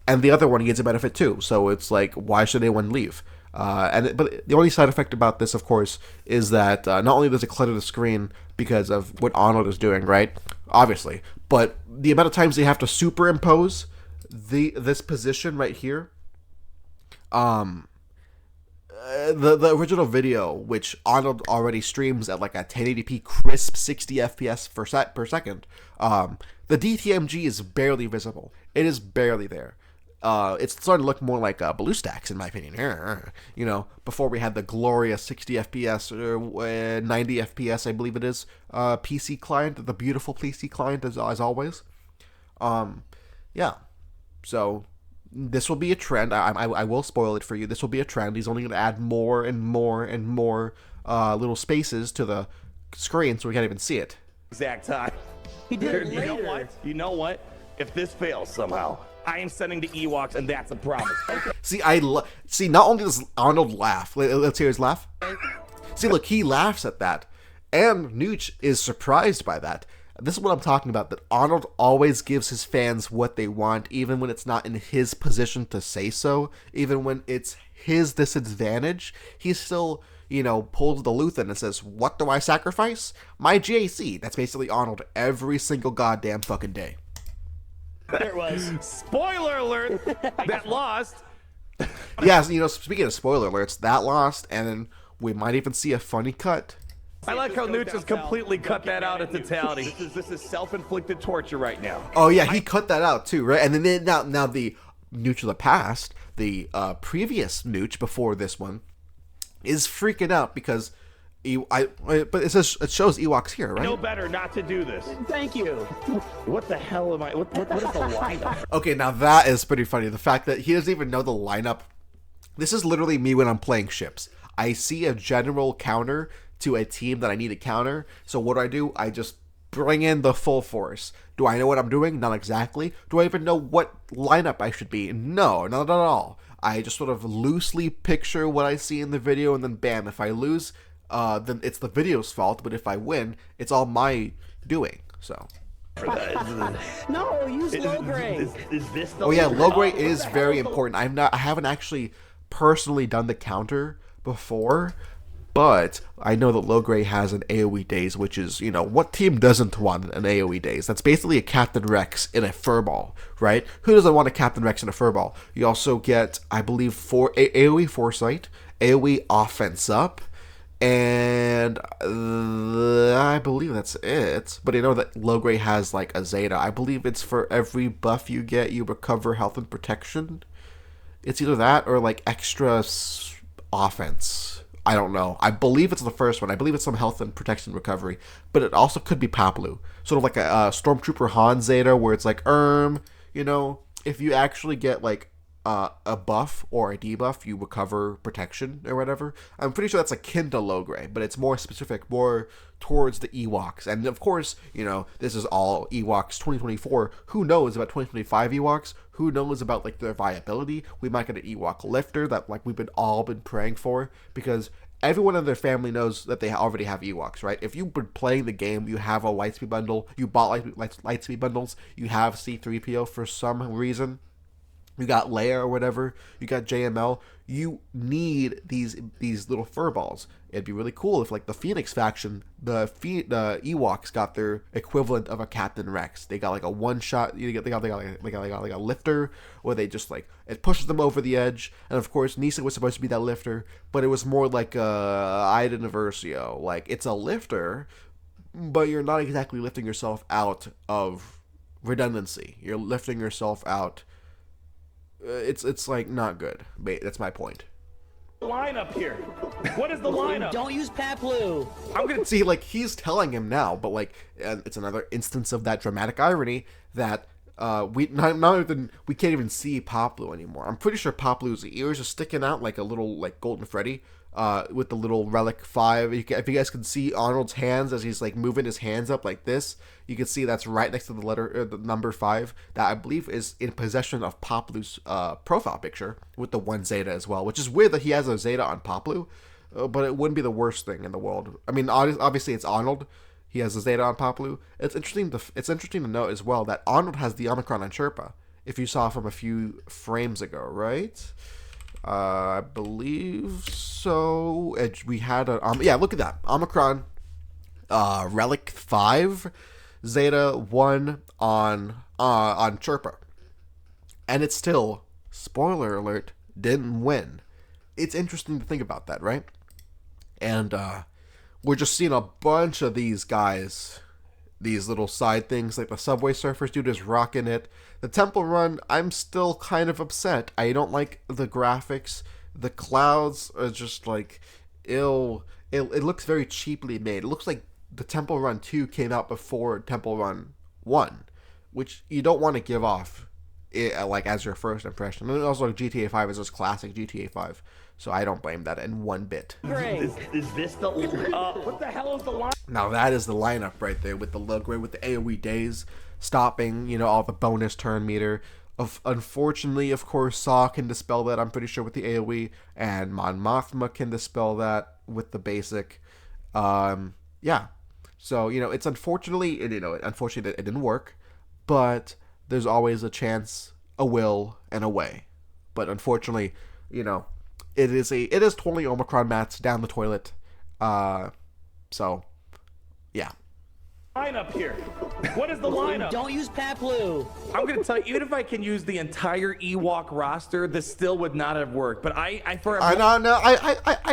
and the other one gets a benefit too. So it's like, why should anyone leave? But the only side effect about this, of course, is that not only does it clutter the screen because of what Ahnald is doing, right? Obviously, but the amount of times they have to superimpose this position right here. The original video, which Ahnald already streams at like a 1080p crisp 60 FPS per second, the DTMG is barely visible. It is barely there. It's starting to look more like BlueStacks, in my opinion. Before we had the glorious 60 FPS or 90 FPS, I believe it is, PC client, the beautiful PC client as always. Yeah. So this will be a trend. I will spoil it for you. This will be a trend. He's only going to add more and more and more little spaces to the screen, so we can't even see it. Exact time. He did it later. You know what? If this fails somehow, I am sending the Ewoks, and that's a promise. Okay. See, not only does Ahnald laugh. Let's hear his laugh. See, look, he laughs at that, and Nooch is surprised by that. This is what I'm talking about, that Ahnald always gives his fans what they want, even when it's not in his position to say so, even when it's his disadvantage. He still, pulls the Luthen and says, what do I sacrifice? My GAC. That's basically Ahnald every single goddamn fucking day. There it was. Spoiler alert! That lost. Yeah, speaking of spoiler alerts, that lost, and then we might even see a funny cut. I like how Nooch has completely cut that out at totality. This is self-inflicted torture right now. Oh yeah, he cut that out too, right? And then now the Nooch of the past, the previous Nooch before this one, is freaking out because but it shows Ewoks here, right? No better not to do this. Thank you. What the hell am I? What is the lineup? Okay, now that is pretty funny. The fact that he doesn't even know the lineup. This is literally me when I'm playing ships. I see a general counter to a team that I need to counter. So what do? I just bring in the full force. Do I know what I'm doing? Not exactly. Do I even know what lineup I should be? No, not at all. I just sort of loosely picture what I see in the video, and then bam, if I lose, then it's the video's fault. But if I win, it's all my doing. So. No, use low grade. Is this the? Oh yeah, low grade is very important. I haven't actually personally done the counter before, But I know that low grade has an AoE daze, which is, you know, what team doesn't want an AoE daze? That's basically a Captain Rex in a furball, right? Who doesn't want a Captain Rex in a furball? You also get, I believe, AoE Foresight, AoE Offense Up, and I believe that's it. But I know that low grade has like a Zeta. I believe it's for every buff you get, you recover health and protection. It's either that or like extra offense. I don't know. I believe it's the first one. I believe it's some health and protection recovery. But it also could be Paplu. Sort of like a Stormtrooper Han Zeta where it's like, you know, if you actually get like a buff or a debuff, you recover protection or whatever. I'm pretty sure that's akin to low grade, but it's more specific, more towards the Ewoks. And of course, you know, this is all Ewoks 2024. Who knows about 2025 Ewoks? Who knows about like their viability? We might get an Ewok lifter that like we've all been praying for, because everyone in their family knows that they already have Ewoks, right? If you've been playing the game, you have a Lightspeed bundle, you bought Lightspeed bundles, you have C-3PO for some reason, you got Leia or whatever, you got JML, you need these little furballs. It'd be really cool if like the Phoenix faction, the Ewoks got their equivalent of a Captain Rex. They got like a one-shot, they got like a lifter where they just like, it pushes them over the edge. And of course, Nisa was supposed to be that lifter, but it was more like a Ida Versio. Like, it's a lifter, but you're not exactly lifting yourself out of redundancy. You're lifting yourself out. It's like not good. That's my point. Lineup here. What is the lineup? Don't use Paplu. I'm gonna see, like, he's telling him now, but like, it's another instance of that dramatic irony that we can't even see Paplu anymore. I'm pretty sure Paplu's ears are sticking out like a little like Golden Freddy. With the little relic 5. If you guys can see Arnold's hands as he's like moving his hands up like this, you can see that's right next to the letter, the number 5, that I believe is in possession of Paplu's profile picture with the one Zeta as well, which is weird that he has a Zeta on Paplu, but it wouldn't be the worst thing in the world. I mean, obviously it's Arnold. He has a Zeta on Paplu. It's interesting to note as well that Arnold has the Omicron on Sherpa, if you saw from a few frames ago, right? I believe so. We had a yeah. Look at that, Omicron, Relic 5, Zeta 1 on Chirpa, and it still, spoiler alert, didn't win. It's interesting to think about that, right? And we're just seeing a bunch of these guys, these little side things, like the Subway Surfers dude is rocking it. The Temple Run, I'm still kind of upset. I don't like the graphics. The clouds are just like ill. It looks very cheaply made. It looks like the Temple Run 2 came out before Temple Run 1, which you don't want to give off like as your first impression. And also GTA 5 is just classic GTA 5. So I don't blame that in one bit. Is this the what the hell is the line? Now that is the lineup right there with the logo, with the AoE days stopping, you know, all the bonus turn meter. Unfortunately, of course, Saw can dispel that, I'm pretty sure, with the AoE, and Mon Mothma can dispel that with the basic. Yeah. So, you know, it's unfortunately that it didn't work, but there's always a chance, a will, and a way. But unfortunately, you know, it is totally Omicron mats down the toilet. So, yeah. Lineup here. What is the lineup? Don't use Paplu. I'm gonna tell you, even if I can use the entire Ewok roster, this still would not have worked. But I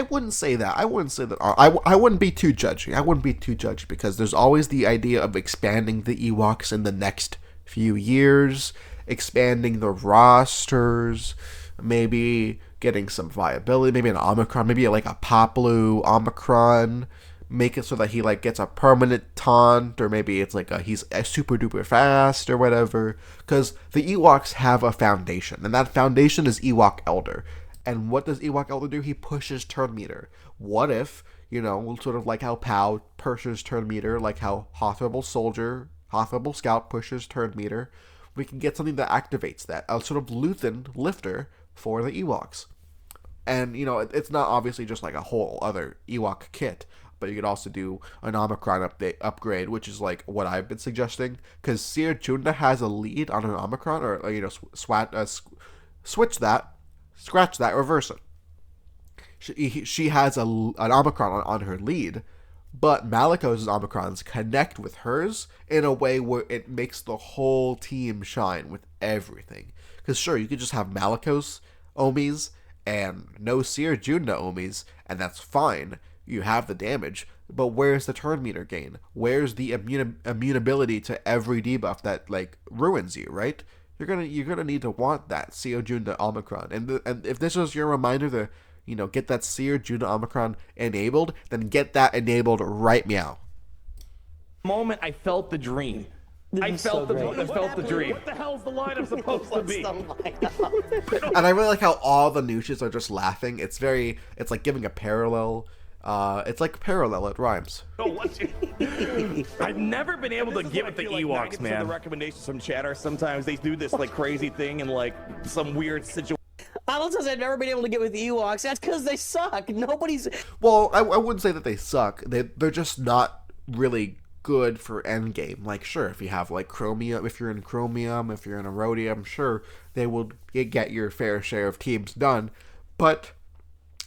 wouldn't say that. I wouldn't say that. I wouldn't be too judgy. Because there's always the idea of expanding the Ewoks in the next few years, expanding the rosters, maybe getting some viability, maybe an Omicron, maybe like a Paplu Omicron. Make it so that he like gets a permanent taunt, or maybe it's like he's super duper fast or whatever. Because the Ewoks have a foundation, and that foundation is Ewok Elder. And what does Ewok Elder do? He pushes turn meter. What if, you know, sort of like how POW pushes turn meter, like how Hothable Scout pushes turn meter, we can get something that activates that, a sort of Luthen lifter for the Ewoks. And, you know, it's not obviously just like a whole other Ewok kit, but you could also do an Omicron upgrade, which is like what I've been suggesting, because Seer Junda has a lead on an Omicron, or you know, switch that, scratch that, reverse it. she has an Omicron on her lead, but Malikos' Omicrons connect with hers in a way where it makes the whole team shine with everything. Because sure, you could just have Malikos Omis and no Seer Junda Omis, and that's fine. You have the damage, but where's the turn meter gain? Where's the immunability to every debuff that like ruins you, right? You're gonna need to want that Seer Junda Omicron, and if this was your reminder to get that Seer Junda Omicron enabled, then get that enabled right meow. Moment I felt the dream. I felt the dream. What the hell's the lineup supposed to be? And I really like how all the Nooches are just laughing. It's like giving a parallel. It's like parallel. It rhymes. I've never been able to get with the Ewoks, man. The recommendations from chat are sometimes they do this like crazy thing in like some weird situation. Ahnald says I've never been able to get with the Ewoks. That's because they suck. Nobody's. Well, I wouldn't say that they suck. They're just not really good for endgame. Like, sure, if you have like Chromium, if you're in Chromium, if you're in Erodium, sure, they will get your fair share of teams done. But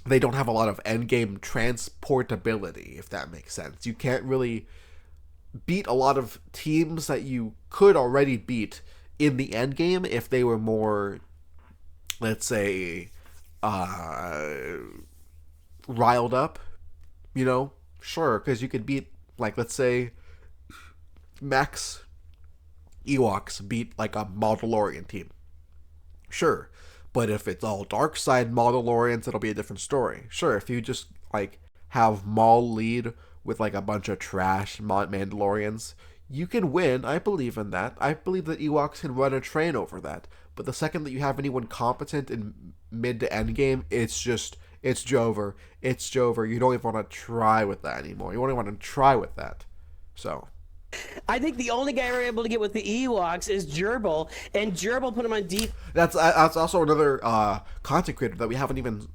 they don't have a lot of endgame transportability, if that makes sense. You can't really beat a lot of teams that you could already beat in the endgame if they were more, let's say, riled up, Sure, because you could beat, like, let's say, Max Ewoks beat, like, a Mandalorian team. Sure. But if it's all dark side Mandalorians, it'll be a different story. Sure, if you just, like, have Maul lead with, like, a bunch of trash Mandalorians, you can win. I believe in that. I believe that Ewoks can run a train over that. But the second that you have anyone competent in mid to end game, it's Jover. It's Jover. You don't even want to try with that anymore. You don't even want to try with that. So I think the only guy we're able to get with the Ewoks is Gerbil, and Gerbil put him on deep. That's also another content creator that we haven't even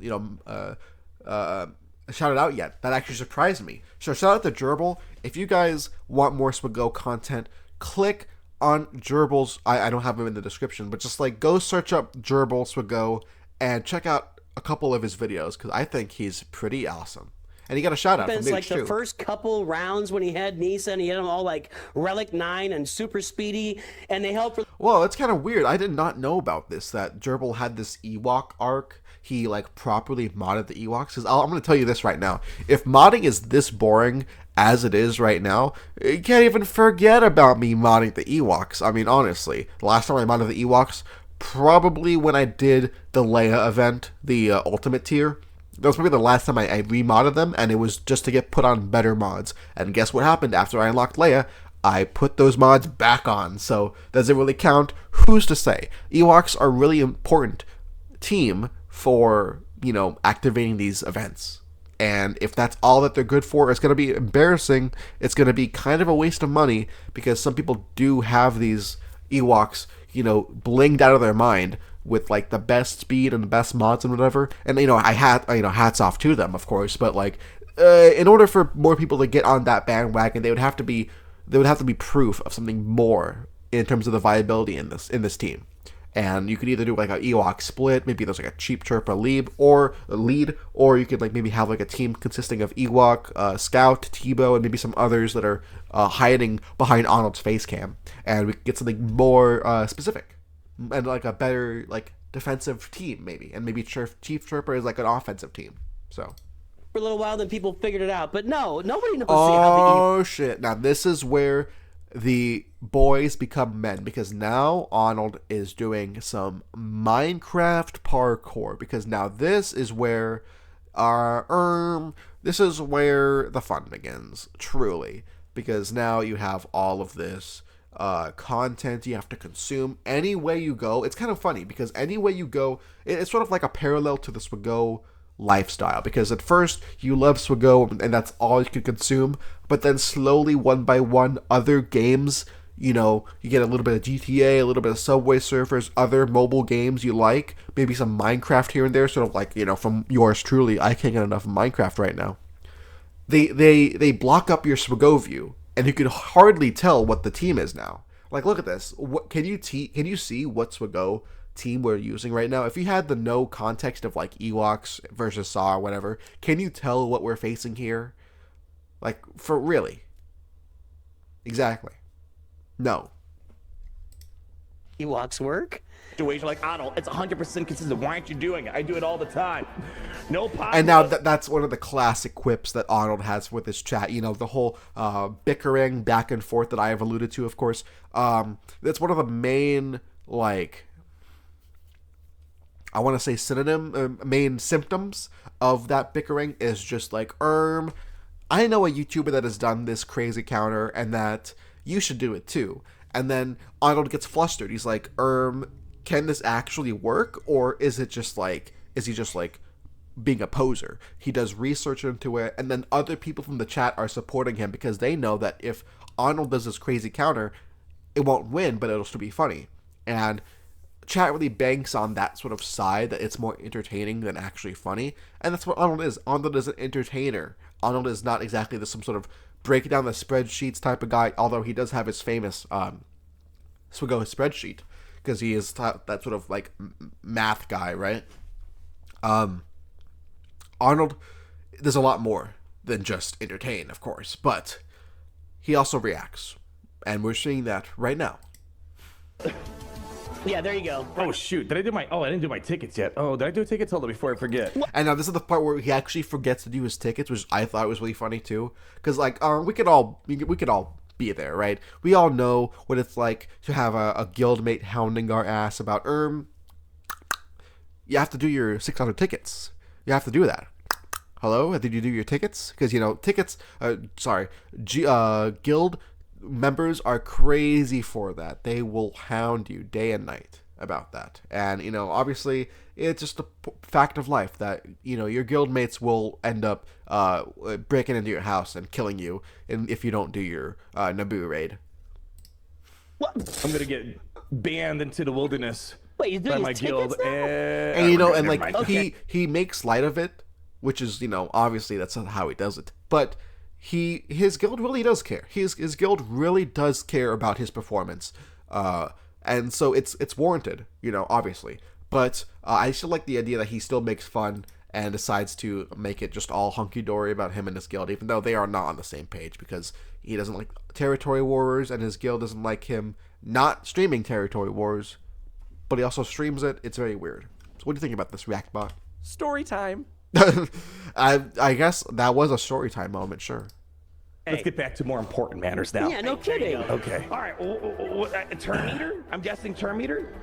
shouted out yet. That actually surprised me. So shout out to Gerbil. If you guys want more Swago content, click on Gerbil's. I don't have him in the description, but just like go search up Gerbil Swago and check out a couple of his videos because I think he's pretty awesome. And he got a shout out from Nooch, like too. the first couple rounds when he had Nisa and he had them all like Relic 9 and super speedy, and they helped. Well, it's kind of weird. I did not know about this, that Gerbil had this Ewok arc. He like properly modded the Ewoks. Because I'm going to tell you this right now. If modding is this boring as it is right now, you can't even forget about me modding the Ewoks. I mean, honestly, the last time I modded the Ewoks, probably when I did the Leia event, the Ultimate tier. That was probably the last time I remodded them, and it was just to get put on better mods. And guess what happened after I unlocked Leia? I put those mods back on. So does it really count? Who's to say? Ewoks are a really important team for, activating these events. And if that's all that they're good for, it's going to be embarrassing. It's going to be kind of a waste of money because some people do have these Ewoks, blinged out of their mind with like the best speed and the best mods and whatever. And hats off to them, of course, but like in order for more people to get on that bandwagon, they would have to be proof of something more in terms of the viability in this team. And you could either do like an Ewok split, maybe there's like a cheap Chirpa lead, or you could like maybe have like a team consisting of Ewok, Scout, Tebow, and maybe some others that are hiding behind Ahnald's face cam, and we could get something more specific and like a better like defensive team maybe, and maybe Chief Chirpa is like an offensive team. So for a little while, then people figured it out, but no, nobody knows. Oh shit! Now this is where the boys become men, because now Ahnald is doing some Minecraft parkour, because now this is where the fun begins, truly, because now you have all of this content you have to consume any way you go. It's kind of funny because any way you go, it's sort of like a parallel to the Swago lifestyle, because at first you love Swago and that's all you can consume, but then slowly, one by one, other games, you get a little bit of GTA, a little bit of Subway Surfers, other mobile games you like, maybe some Minecraft here and there, sort of like, from yours truly. I can't get enough of Minecraft right now. They block up your Swago view, and you can hardly tell what the team is now. Like, look at this. Can you see what Swago team we're using right now, if you had the no context of like Ewoks versus Saw or whatever, can you tell what we're facing here? Like, for really? Exactly. No. Ewoks work. Situation like Ahnald, it's 100% consistent. Why aren't you doing it? I do it all the time. No possible. And now that's one of the classic quips that Ahnald has with his chat. You know, the whole bickering back and forth that I have alluded to, of course. That's one of the main, like, I want to say main symptoms of that bickering is just like, I know a YouTuber that has done this crazy counter and that you should do it too. And then Ahnald gets flustered. He's like, can this actually work? Or is he just like being a poser? He does research into it, and then other people from the chat are supporting him because they know that if Ahnald does this crazy counter, it won't win, but it'll still be funny. And chat really banks on that sort of side, that it's more entertaining than actually funny. And that's what Ahnald is. Ahnald is an entertainer. Ahnald is not exactly some sort of break down the spreadsheets type of guy, although he does have his famous Swigo spreadsheet, because he is that sort of like math guy, right? Ahnald, there's a lot more than just entertain, of course, but he also reacts, and we're seeing that right now. Yeah, there you go. Oh shoot! Did I do my? Oh, I didn't do my tickets yet. Oh, did I do tickets? Hold on, before I forget. And now this is the part where he actually forgets to do his tickets, which I thought was really funny too, because like we could all be there, right? We all know what it's like to have a guildmate hounding our ass about you have to do your 600 tickets. You have to do that. Hello? Did you do your tickets? Because, you know, guild members are crazy for that. They will hound you day and night about that. And, you know, obviously, it's just a fact of life that, you know, your guildmates will end up breaking into your house and killing you if you don't do your Naboo raid. What? I'm going to get banned into the wilderness. Wait, you're doing by my his guild. tickets now? And, you know, and like, Okay. he makes light of it, which is, you know, obviously that's not how he does it. But his guild really does care. His guild really does care about his performance. And so it's warranted, you know, obviously. But I still like the idea that he still makes fun and decides to make it just all hunky-dory about him and his guild, even though they are not on the same page, because he doesn't like Territory Wars and his guild doesn't like him not streaming Territory Wars, but he also streams it. It's very weird. So what do you think about this Reactbot? Story time. I guess that was a story time moment, sure. Let's get back to more important matters now. Yeah, no kidding. Okay. All right, turn meter? I'm guessing turn meter?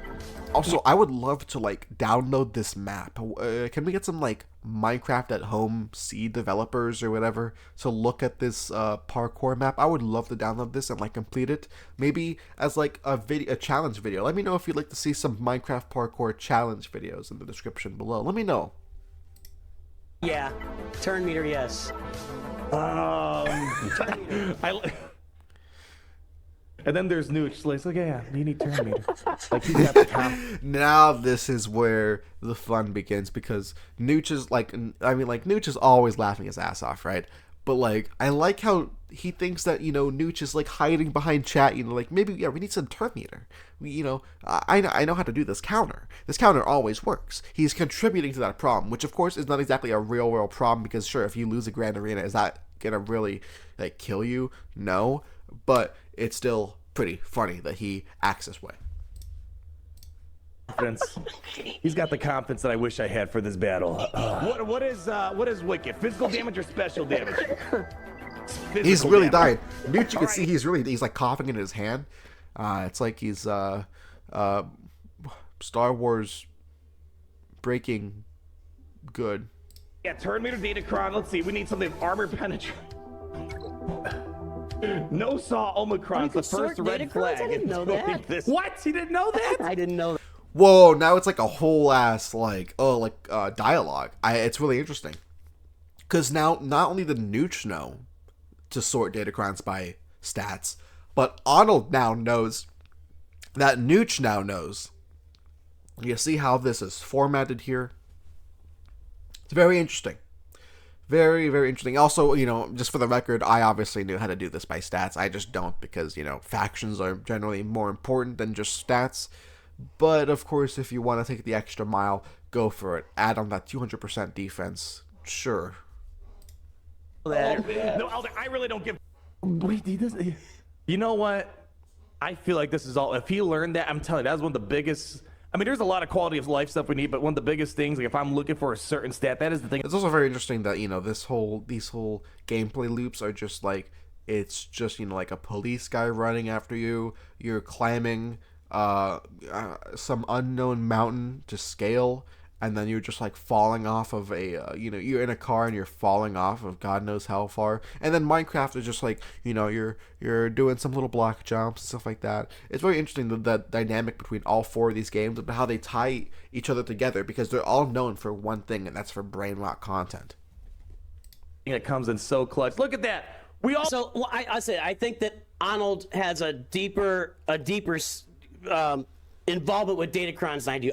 Also, I would love to like download this map. Can we get some like Minecraft at home seed developers or whatever to look at this parkour map? I would love to download this and like complete it, maybe as like a challenge video. Let me know if you'd like to see some Minecraft parkour challenge videos in the description below. Let me know. Yeah, turn meter, yes. And then there's Nooch. Like, yeah, you need turn meter. Like, he's got the comp. Now this is where the fun begins, because Nooch is like, I mean, like, Nooch is always laughing his ass off, right? But like, I like how he thinks that, you know, Nooch is like hiding behind chat, you know, like maybe, yeah, we need some turn meter. You know, I know how to do this counter. This counter always works. He's contributing to that problem, which of course is not exactly a real world problem, because sure, if you lose a Grand Arena, is that gonna really like kill you? No, but it's still pretty funny that he acts this way. He's got the confidence that I wish I had for this battle. What is wicked? Physical damage or special damage? He's really dying. Nooch, you can see he's like coughing in his hand. It's like he's Star Wars breaking good. Yeah, turn meter, Datacron. Let's see. We need something armor penetrate. No Saw Omicron's the first red Datacrons? flag. I didn't know that. What? He didn't know that? I didn't know that. Whoa, now it's like a whole ass like dialogue. It's really interesting, because now not only did Nooch know to sort Datacrons by stats, but Ahnald now knows that Nooch now knows. You see how this is formatted here? It's very interesting. Very, very interesting. Also, you know, just for the record, I obviously knew how to do this by stats. I just don't, because, you know, factions are generally more important than just stats. But of course, if you want to take the extra mile, go for it. Add on that 200% defense. Sure. No, Alder, I really don't give. Wait, he doesn't. You know what? I feel like this is all. If he learned that, I'm telling you, that's one of the biggest. I mean, there's a lot of quality of life stuff we need, but one of the biggest things, like if I'm looking for a certain stat, that is the thing. It's also very interesting that, you know, these whole gameplay loops are just like, it's just, you know, like a police guy running after you. You're climbing some unknown mountain to scale, and then you're just like falling off of a you know, you're in a car and you're falling off of God knows how far. And then Minecraft is just like, you know, you're doing some little block jumps and stuff like that. It's very interesting that dynamic between all four of these games and how they tie each other together, because they're all known for one thing, and that's for brain rot content. It comes in so clutch. Look at that. We all. So well, I said I think that Ahnald has a deeper involvement with Datacrons than I do.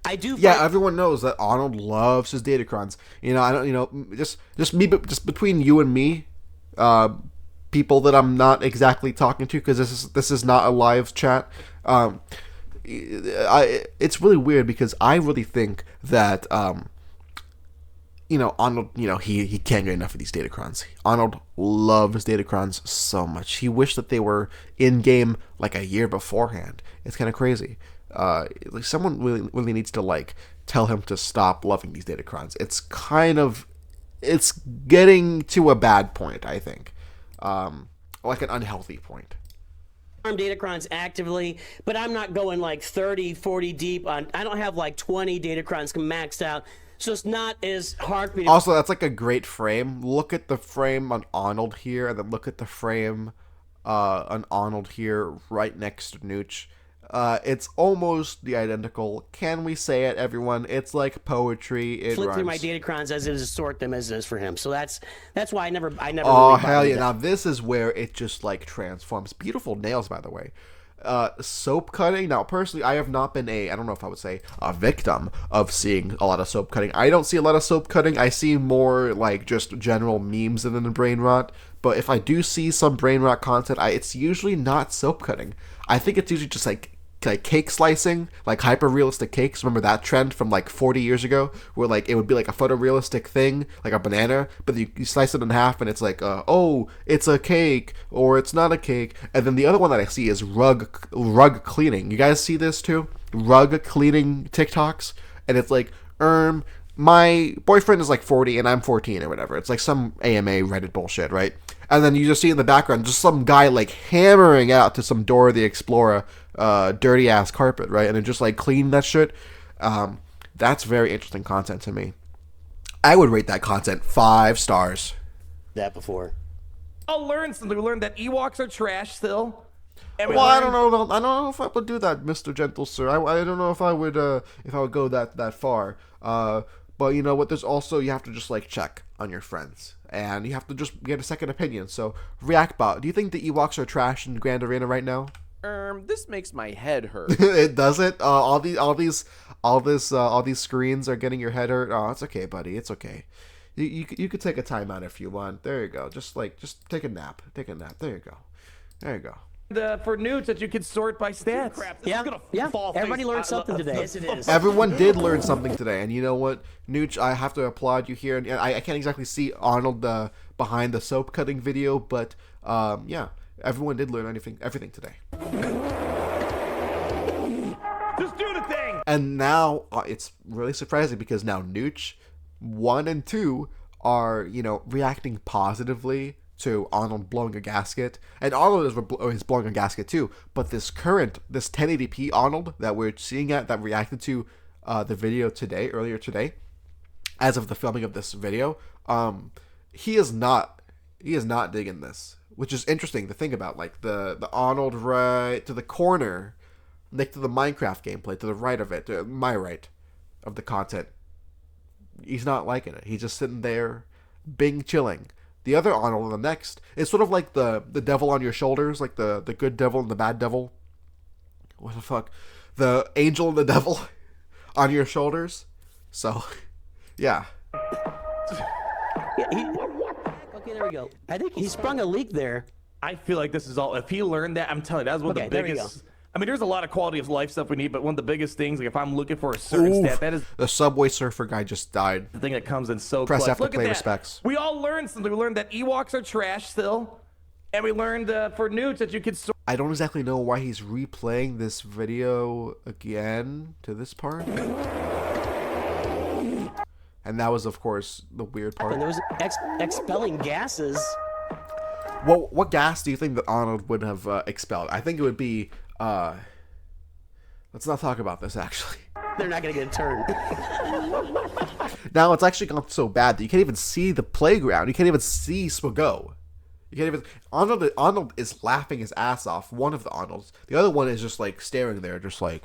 I do. Yeah, everyone knows that Ahnald loves his Datacrons. You know, I don't. You know, just between you and me, people that I'm not exactly talking to, because this is not a live chat. It's really weird because I really think that you know, Ahnald, you know, he can't get enough of these Datacrons. Ahnald loves Datacrons so much. He wished that they were in game like a year beforehand. It's kind of crazy. Like someone really needs to like tell him to stop loving these Datacrons. It's getting to a bad point, I think, like an unhealthy point. Datacrons actively, but I'm not going like 30, 40 deep on. I don't have like 20 Datacrons maxed out, so it's not as hard for me to. Also, that's like a great frame. Look at the frame on Ahnald here, and then look at the frame on Ahnald here, right next to Nooch. It's almost the identical. Can we say it, everyone? It's like poetry. It flip rhymes. through my Datacrons as it is, sort them as it is for him. So that's why I never. Oh, really hell yeah. that. Now this is where it just like transforms. Beautiful nails, by the way. Soap cutting. Now, personally, I have not been I don't know if I would say a victim of seeing a lot of soap cutting. I don't see a lot of soap cutting. I see more like just general memes than the brain rot. But if I do see some brain rot content, it's usually not soap cutting. I think it's usually just like cake slicing, like hyper realistic cakes. Remember that trend from like 40 years ago, where like it would be like a photorealistic thing, like a banana, but you slice it in half and it's like, oh, it's a cake or it's not a cake. And then the other one that I see is rug cleaning. You guys see this too? Rug cleaning TikToks, and it's like, my boyfriend is like 40 and I'm 14 or whatever. It's like some AMA Reddit bullshit, right? And then you just see in the background just some guy like hammering out to some Dora the Explorer dirty ass carpet, right? And then just like clean that shit. That's very interesting content to me. I would rate that content 5 stars. That before. I'll learn something. We learned that Ewoks are trash still. Well, I don't know if I would do that, Mr. Gentle Sir. I don't know if I would go that far. But you know what? There's also, you have to just like check on your friends, and you have to just get a second opinion. So, Reactbot, do you think the Ewoks are trash in Grand Arena right now? This makes my head hurt. It doesn't. All these screens are getting your head hurt. Oh, it's okay, buddy. It's okay. You could take a timeout if you want. There you go. Just take a nap. Take a nap. There you go. There you go. For Nooch that you can sort by stats. Yeah. Everybody learned something today. Yes, it is. Everyone did learn something today, and you know what, Nooch, I have to applaud you here. And I can't exactly see Ahnald behind the soap cutting video, but yeah, everyone did learn everything today. Just do the thing. And now it's really surprising because now Nooch 1 and 2 are, you know, reacting positively to Ahnald blowing a gasket, and Ahnald is blowing a gasket too. But this 1080p Ahnald that we're seeing that reacted to the video earlier today, as of the filming of this video, he is not digging this, which is interesting to think about. Like the Ahnald right to the corner, next to the Minecraft gameplay, to the right of it, to my right of the content, he's not liking it. He's just sitting there, chilling. The other Ahnald on the next is sort of like the devil on your shoulders, like the good devil and the bad devil. What the fuck? The angel and the devil on your shoulders. So, yeah. Okay, there we go. I think he sprung a leak there. I feel like this is all. If he learned that, I'm telling you, that's one of the biggest. I mean, there's a lot of quality of life stuff we need, but one of the biggest things, like if I'm looking for a certain Oof. stat, that is The Subway Surfer guy just died. the thing that comes in so Press clutch. F to Look at play that. respects. We all learned something. We learned that Ewoks are trash still, and we learned for Nooch that you could sort. I don't exactly know why he's replaying this video again to this part. And that was, of course, the weird part. And there was expelling gases. Well, what gas do you think that Ahnald would have expelled? I think it would be. Let's not talk about this, actually. They're not going to get a turn. Now, it's actually gone so bad that you can't even see the playground. You can't even see Swago. You can't even. Ahnald is laughing his ass off. One of the Ahnalds. The other one is just like staring there, just like.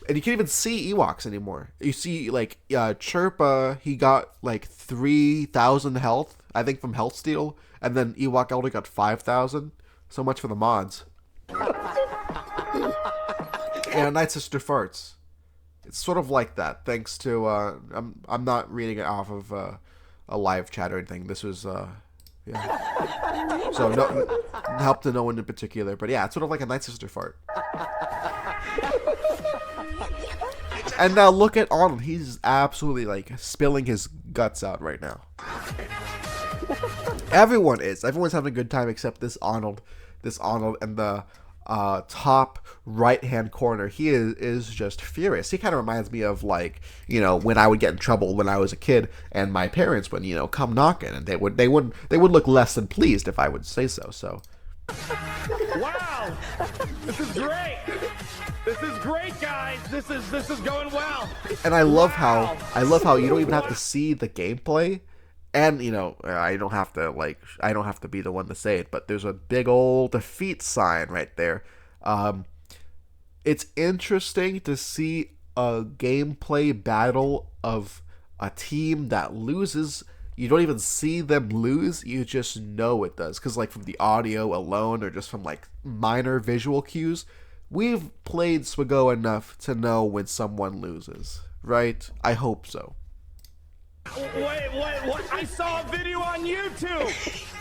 And you can't even see Ewoks anymore. You see, like, Chirpa, he got like 3,000 health, I think, from Health Steal. And then Ewok only got 5,000. So much for the mods. And Night Sister farts. It's sort of like that, thanks to, I'm not reading it off of a live chat or anything. This was, yeah. So, no, help to no one in particular. But yeah, it's sort of like a Night Sister fart. And now look at Ahnald. He's absolutely, like, spilling his guts out right now. Everyone is. Everyone's having a good time except this Ahnald. This Ahnald and the top right-hand corner. He is just furious. He kind of reminds me of, like, you know, when I would get in trouble when I was a kid and my parents would, you know, come knocking, and they would look less than pleased if I would say so. So. Wow, this is great. This is great, guys. This is going well. And I love how you don't even have to see the gameplay. And, you know, I don't have to be the one to say it, but there's a big old defeat sign right there. It's interesting to see a gameplay battle of a team that loses. You don't even see them lose, you just know it does. Because, like, from the audio alone or just from, like, minor visual cues, we've played Swago enough to know when someone loses, right? I hope so. Wait, what? I saw a video on YouTube.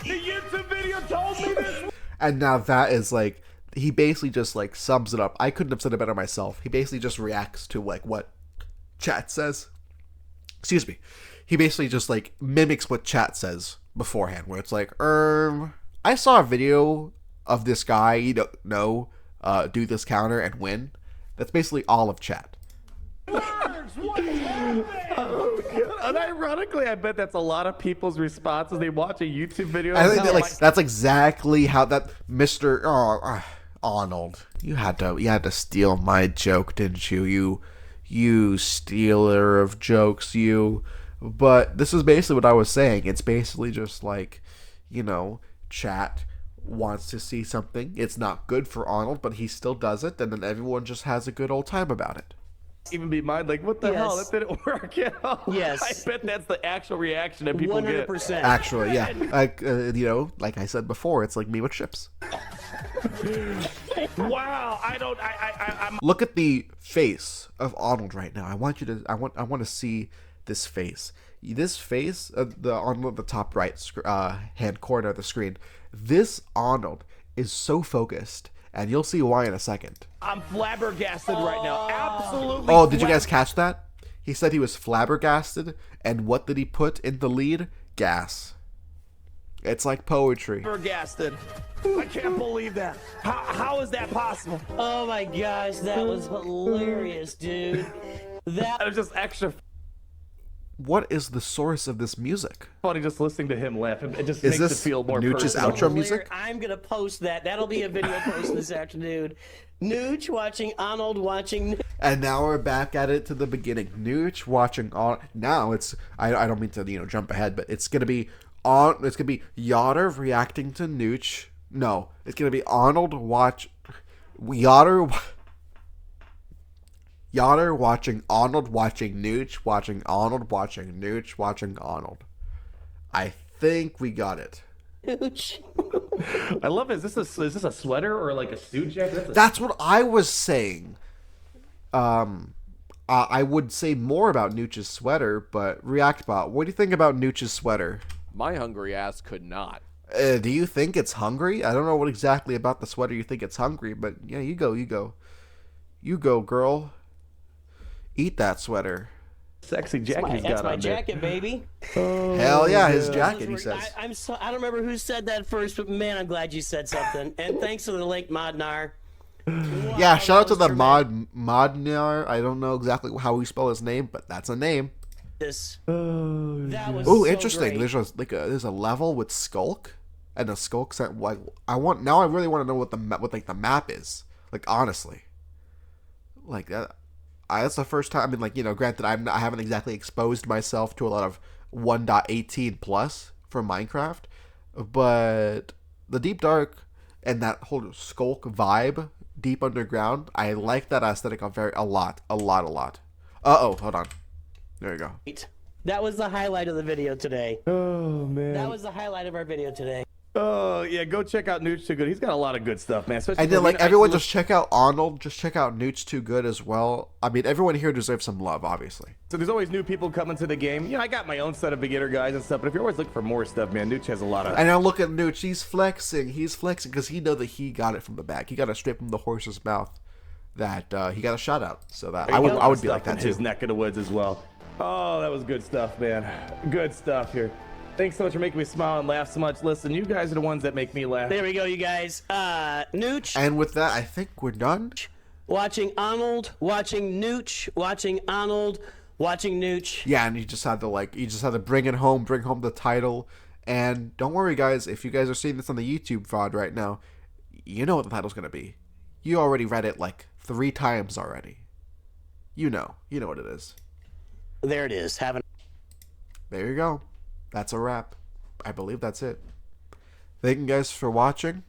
The YouTube video told me this. And now that is like, he basically just like sums it up. I couldn't have said it better myself. He basically just reacts to like what chat says. Excuse me. He basically just like mimics what chat says beforehand, where it's like, I saw a video of this guy, you don't know, do this counter and win. That's basically all of chat. Unironically, I bet that's a lot of people's responses. They watch a YouTube video. I think that, like, that's exactly how that Mr. Ahnald, you had to steal my joke, didn't you? You stealer of jokes, you. But this is basically what I was saying. It's basically just like, you know, chat wants to see something. It's not good for Ahnald, but he still does it, and then everyone just has a good old time about it. Even be mine, like, what the hell? That didn't work. You know? Yes. I bet that's the actual reaction that people 100%. get. Actually, yeah. Like, you know, like I said before, it's like me with chips. Wow, I'm. Look at the face of Ahnald right now. I want to see this face. This face, on the top right hand corner of the screen. This Ahnald is so focused, and you'll see why in a second. I'm flabbergasted right now. Absolutely. Oh, did you guys catch that? He said he was flabbergasted, and what did he put in the lead? Gas. It's like poetry. Flabbergasted. I can't believe that. How is that possible? Oh my gosh, that was hilarious, dude. That was just extra What is the source of this music? funny just listening to him laugh. It just Is makes this it feel more Nooch's personal. outro music? I'm gonna post that. That'll be a video post this afternoon. Nooch watching Ahnald watching. And now we're back at it to the beginning. Nooch watching on. Now it's. I don't mean to jump ahead, but it's gonna be on. It's gonna be Yachter reacting to Nooch. No, it's gonna be Ahnald watch. Yachter watching Ahnald watching Nooch watching Ahnald watching Nooch watching Ahnald. I think we got it. Nooch. I love it. Is this a sweater or like a suit jacket? That's what I was saying. I would say more about Nooch's sweater, but Reactbot, what do you think about Nooch's sweater? My hungry ass could not. Do you think it's hungry? I don't know what exactly about the sweater you think it's hungry, but yeah, you go, girl. Eat that sweater. Sexy jacket he's got That's my on there. jacket, baby. Hell yeah, his jacket, he says. I don't remember who said that first, but man, I'm glad you said something. And thanks for the link, Modnar. Wow, Yeah, shout out to the tremendous. Modnar. I don't know exactly how we spell his name, but that's a name. That was Oh, so interesting. great. There's a level with Skulk, and the Skulk set. Like, I really want to know what the map is. Like, honestly, like that. That's the first time. I mean, like, granted, I haven't exactly exposed myself to a lot of 1.18 plus for Minecraft, but the Deep Dark and that whole Skulk vibe, deep underground, I like that aesthetic a lot. Hold on. There you go. That was the highlight of the video today. Oh man. That was the highlight of our video today. Oh yeah, go check out Nooch Too Good. He's got a lot of good stuff, man. Especially And then, like, everyone just check out Ahnald. Just check out Nooch Too Good as well. I mean, everyone here deserves some love, obviously. So there's always new people coming to the game. I got my own set of beginner guys and stuff, but if you're always looking for more stuff, man, Nooch has a lot of. And now look at Nooch. He's flexing because he know that he got it from the back. He got it straight from the horse's mouth. That he got a shout out. So that I would be like that too. His neck of the woods as well. Oh, that was good stuff, man. Good stuff here. Thanks so much for making me smile and laugh so much. Listen, you guys are the ones that make me laugh. There we go, you guys. Nooch. And with that, I think we're done. Watching Ahnald, watching Nooch, watching Ahnald, watching Nooch. Yeah, and you just had to bring home the title. And don't worry, guys, if you guys are seeing this on the YouTube VOD right now, you know what the title's gonna be. You already read it like 3 times already. You know what it is. There it is. There you go. That's a wrap. I believe that's it. Thank you guys for watching.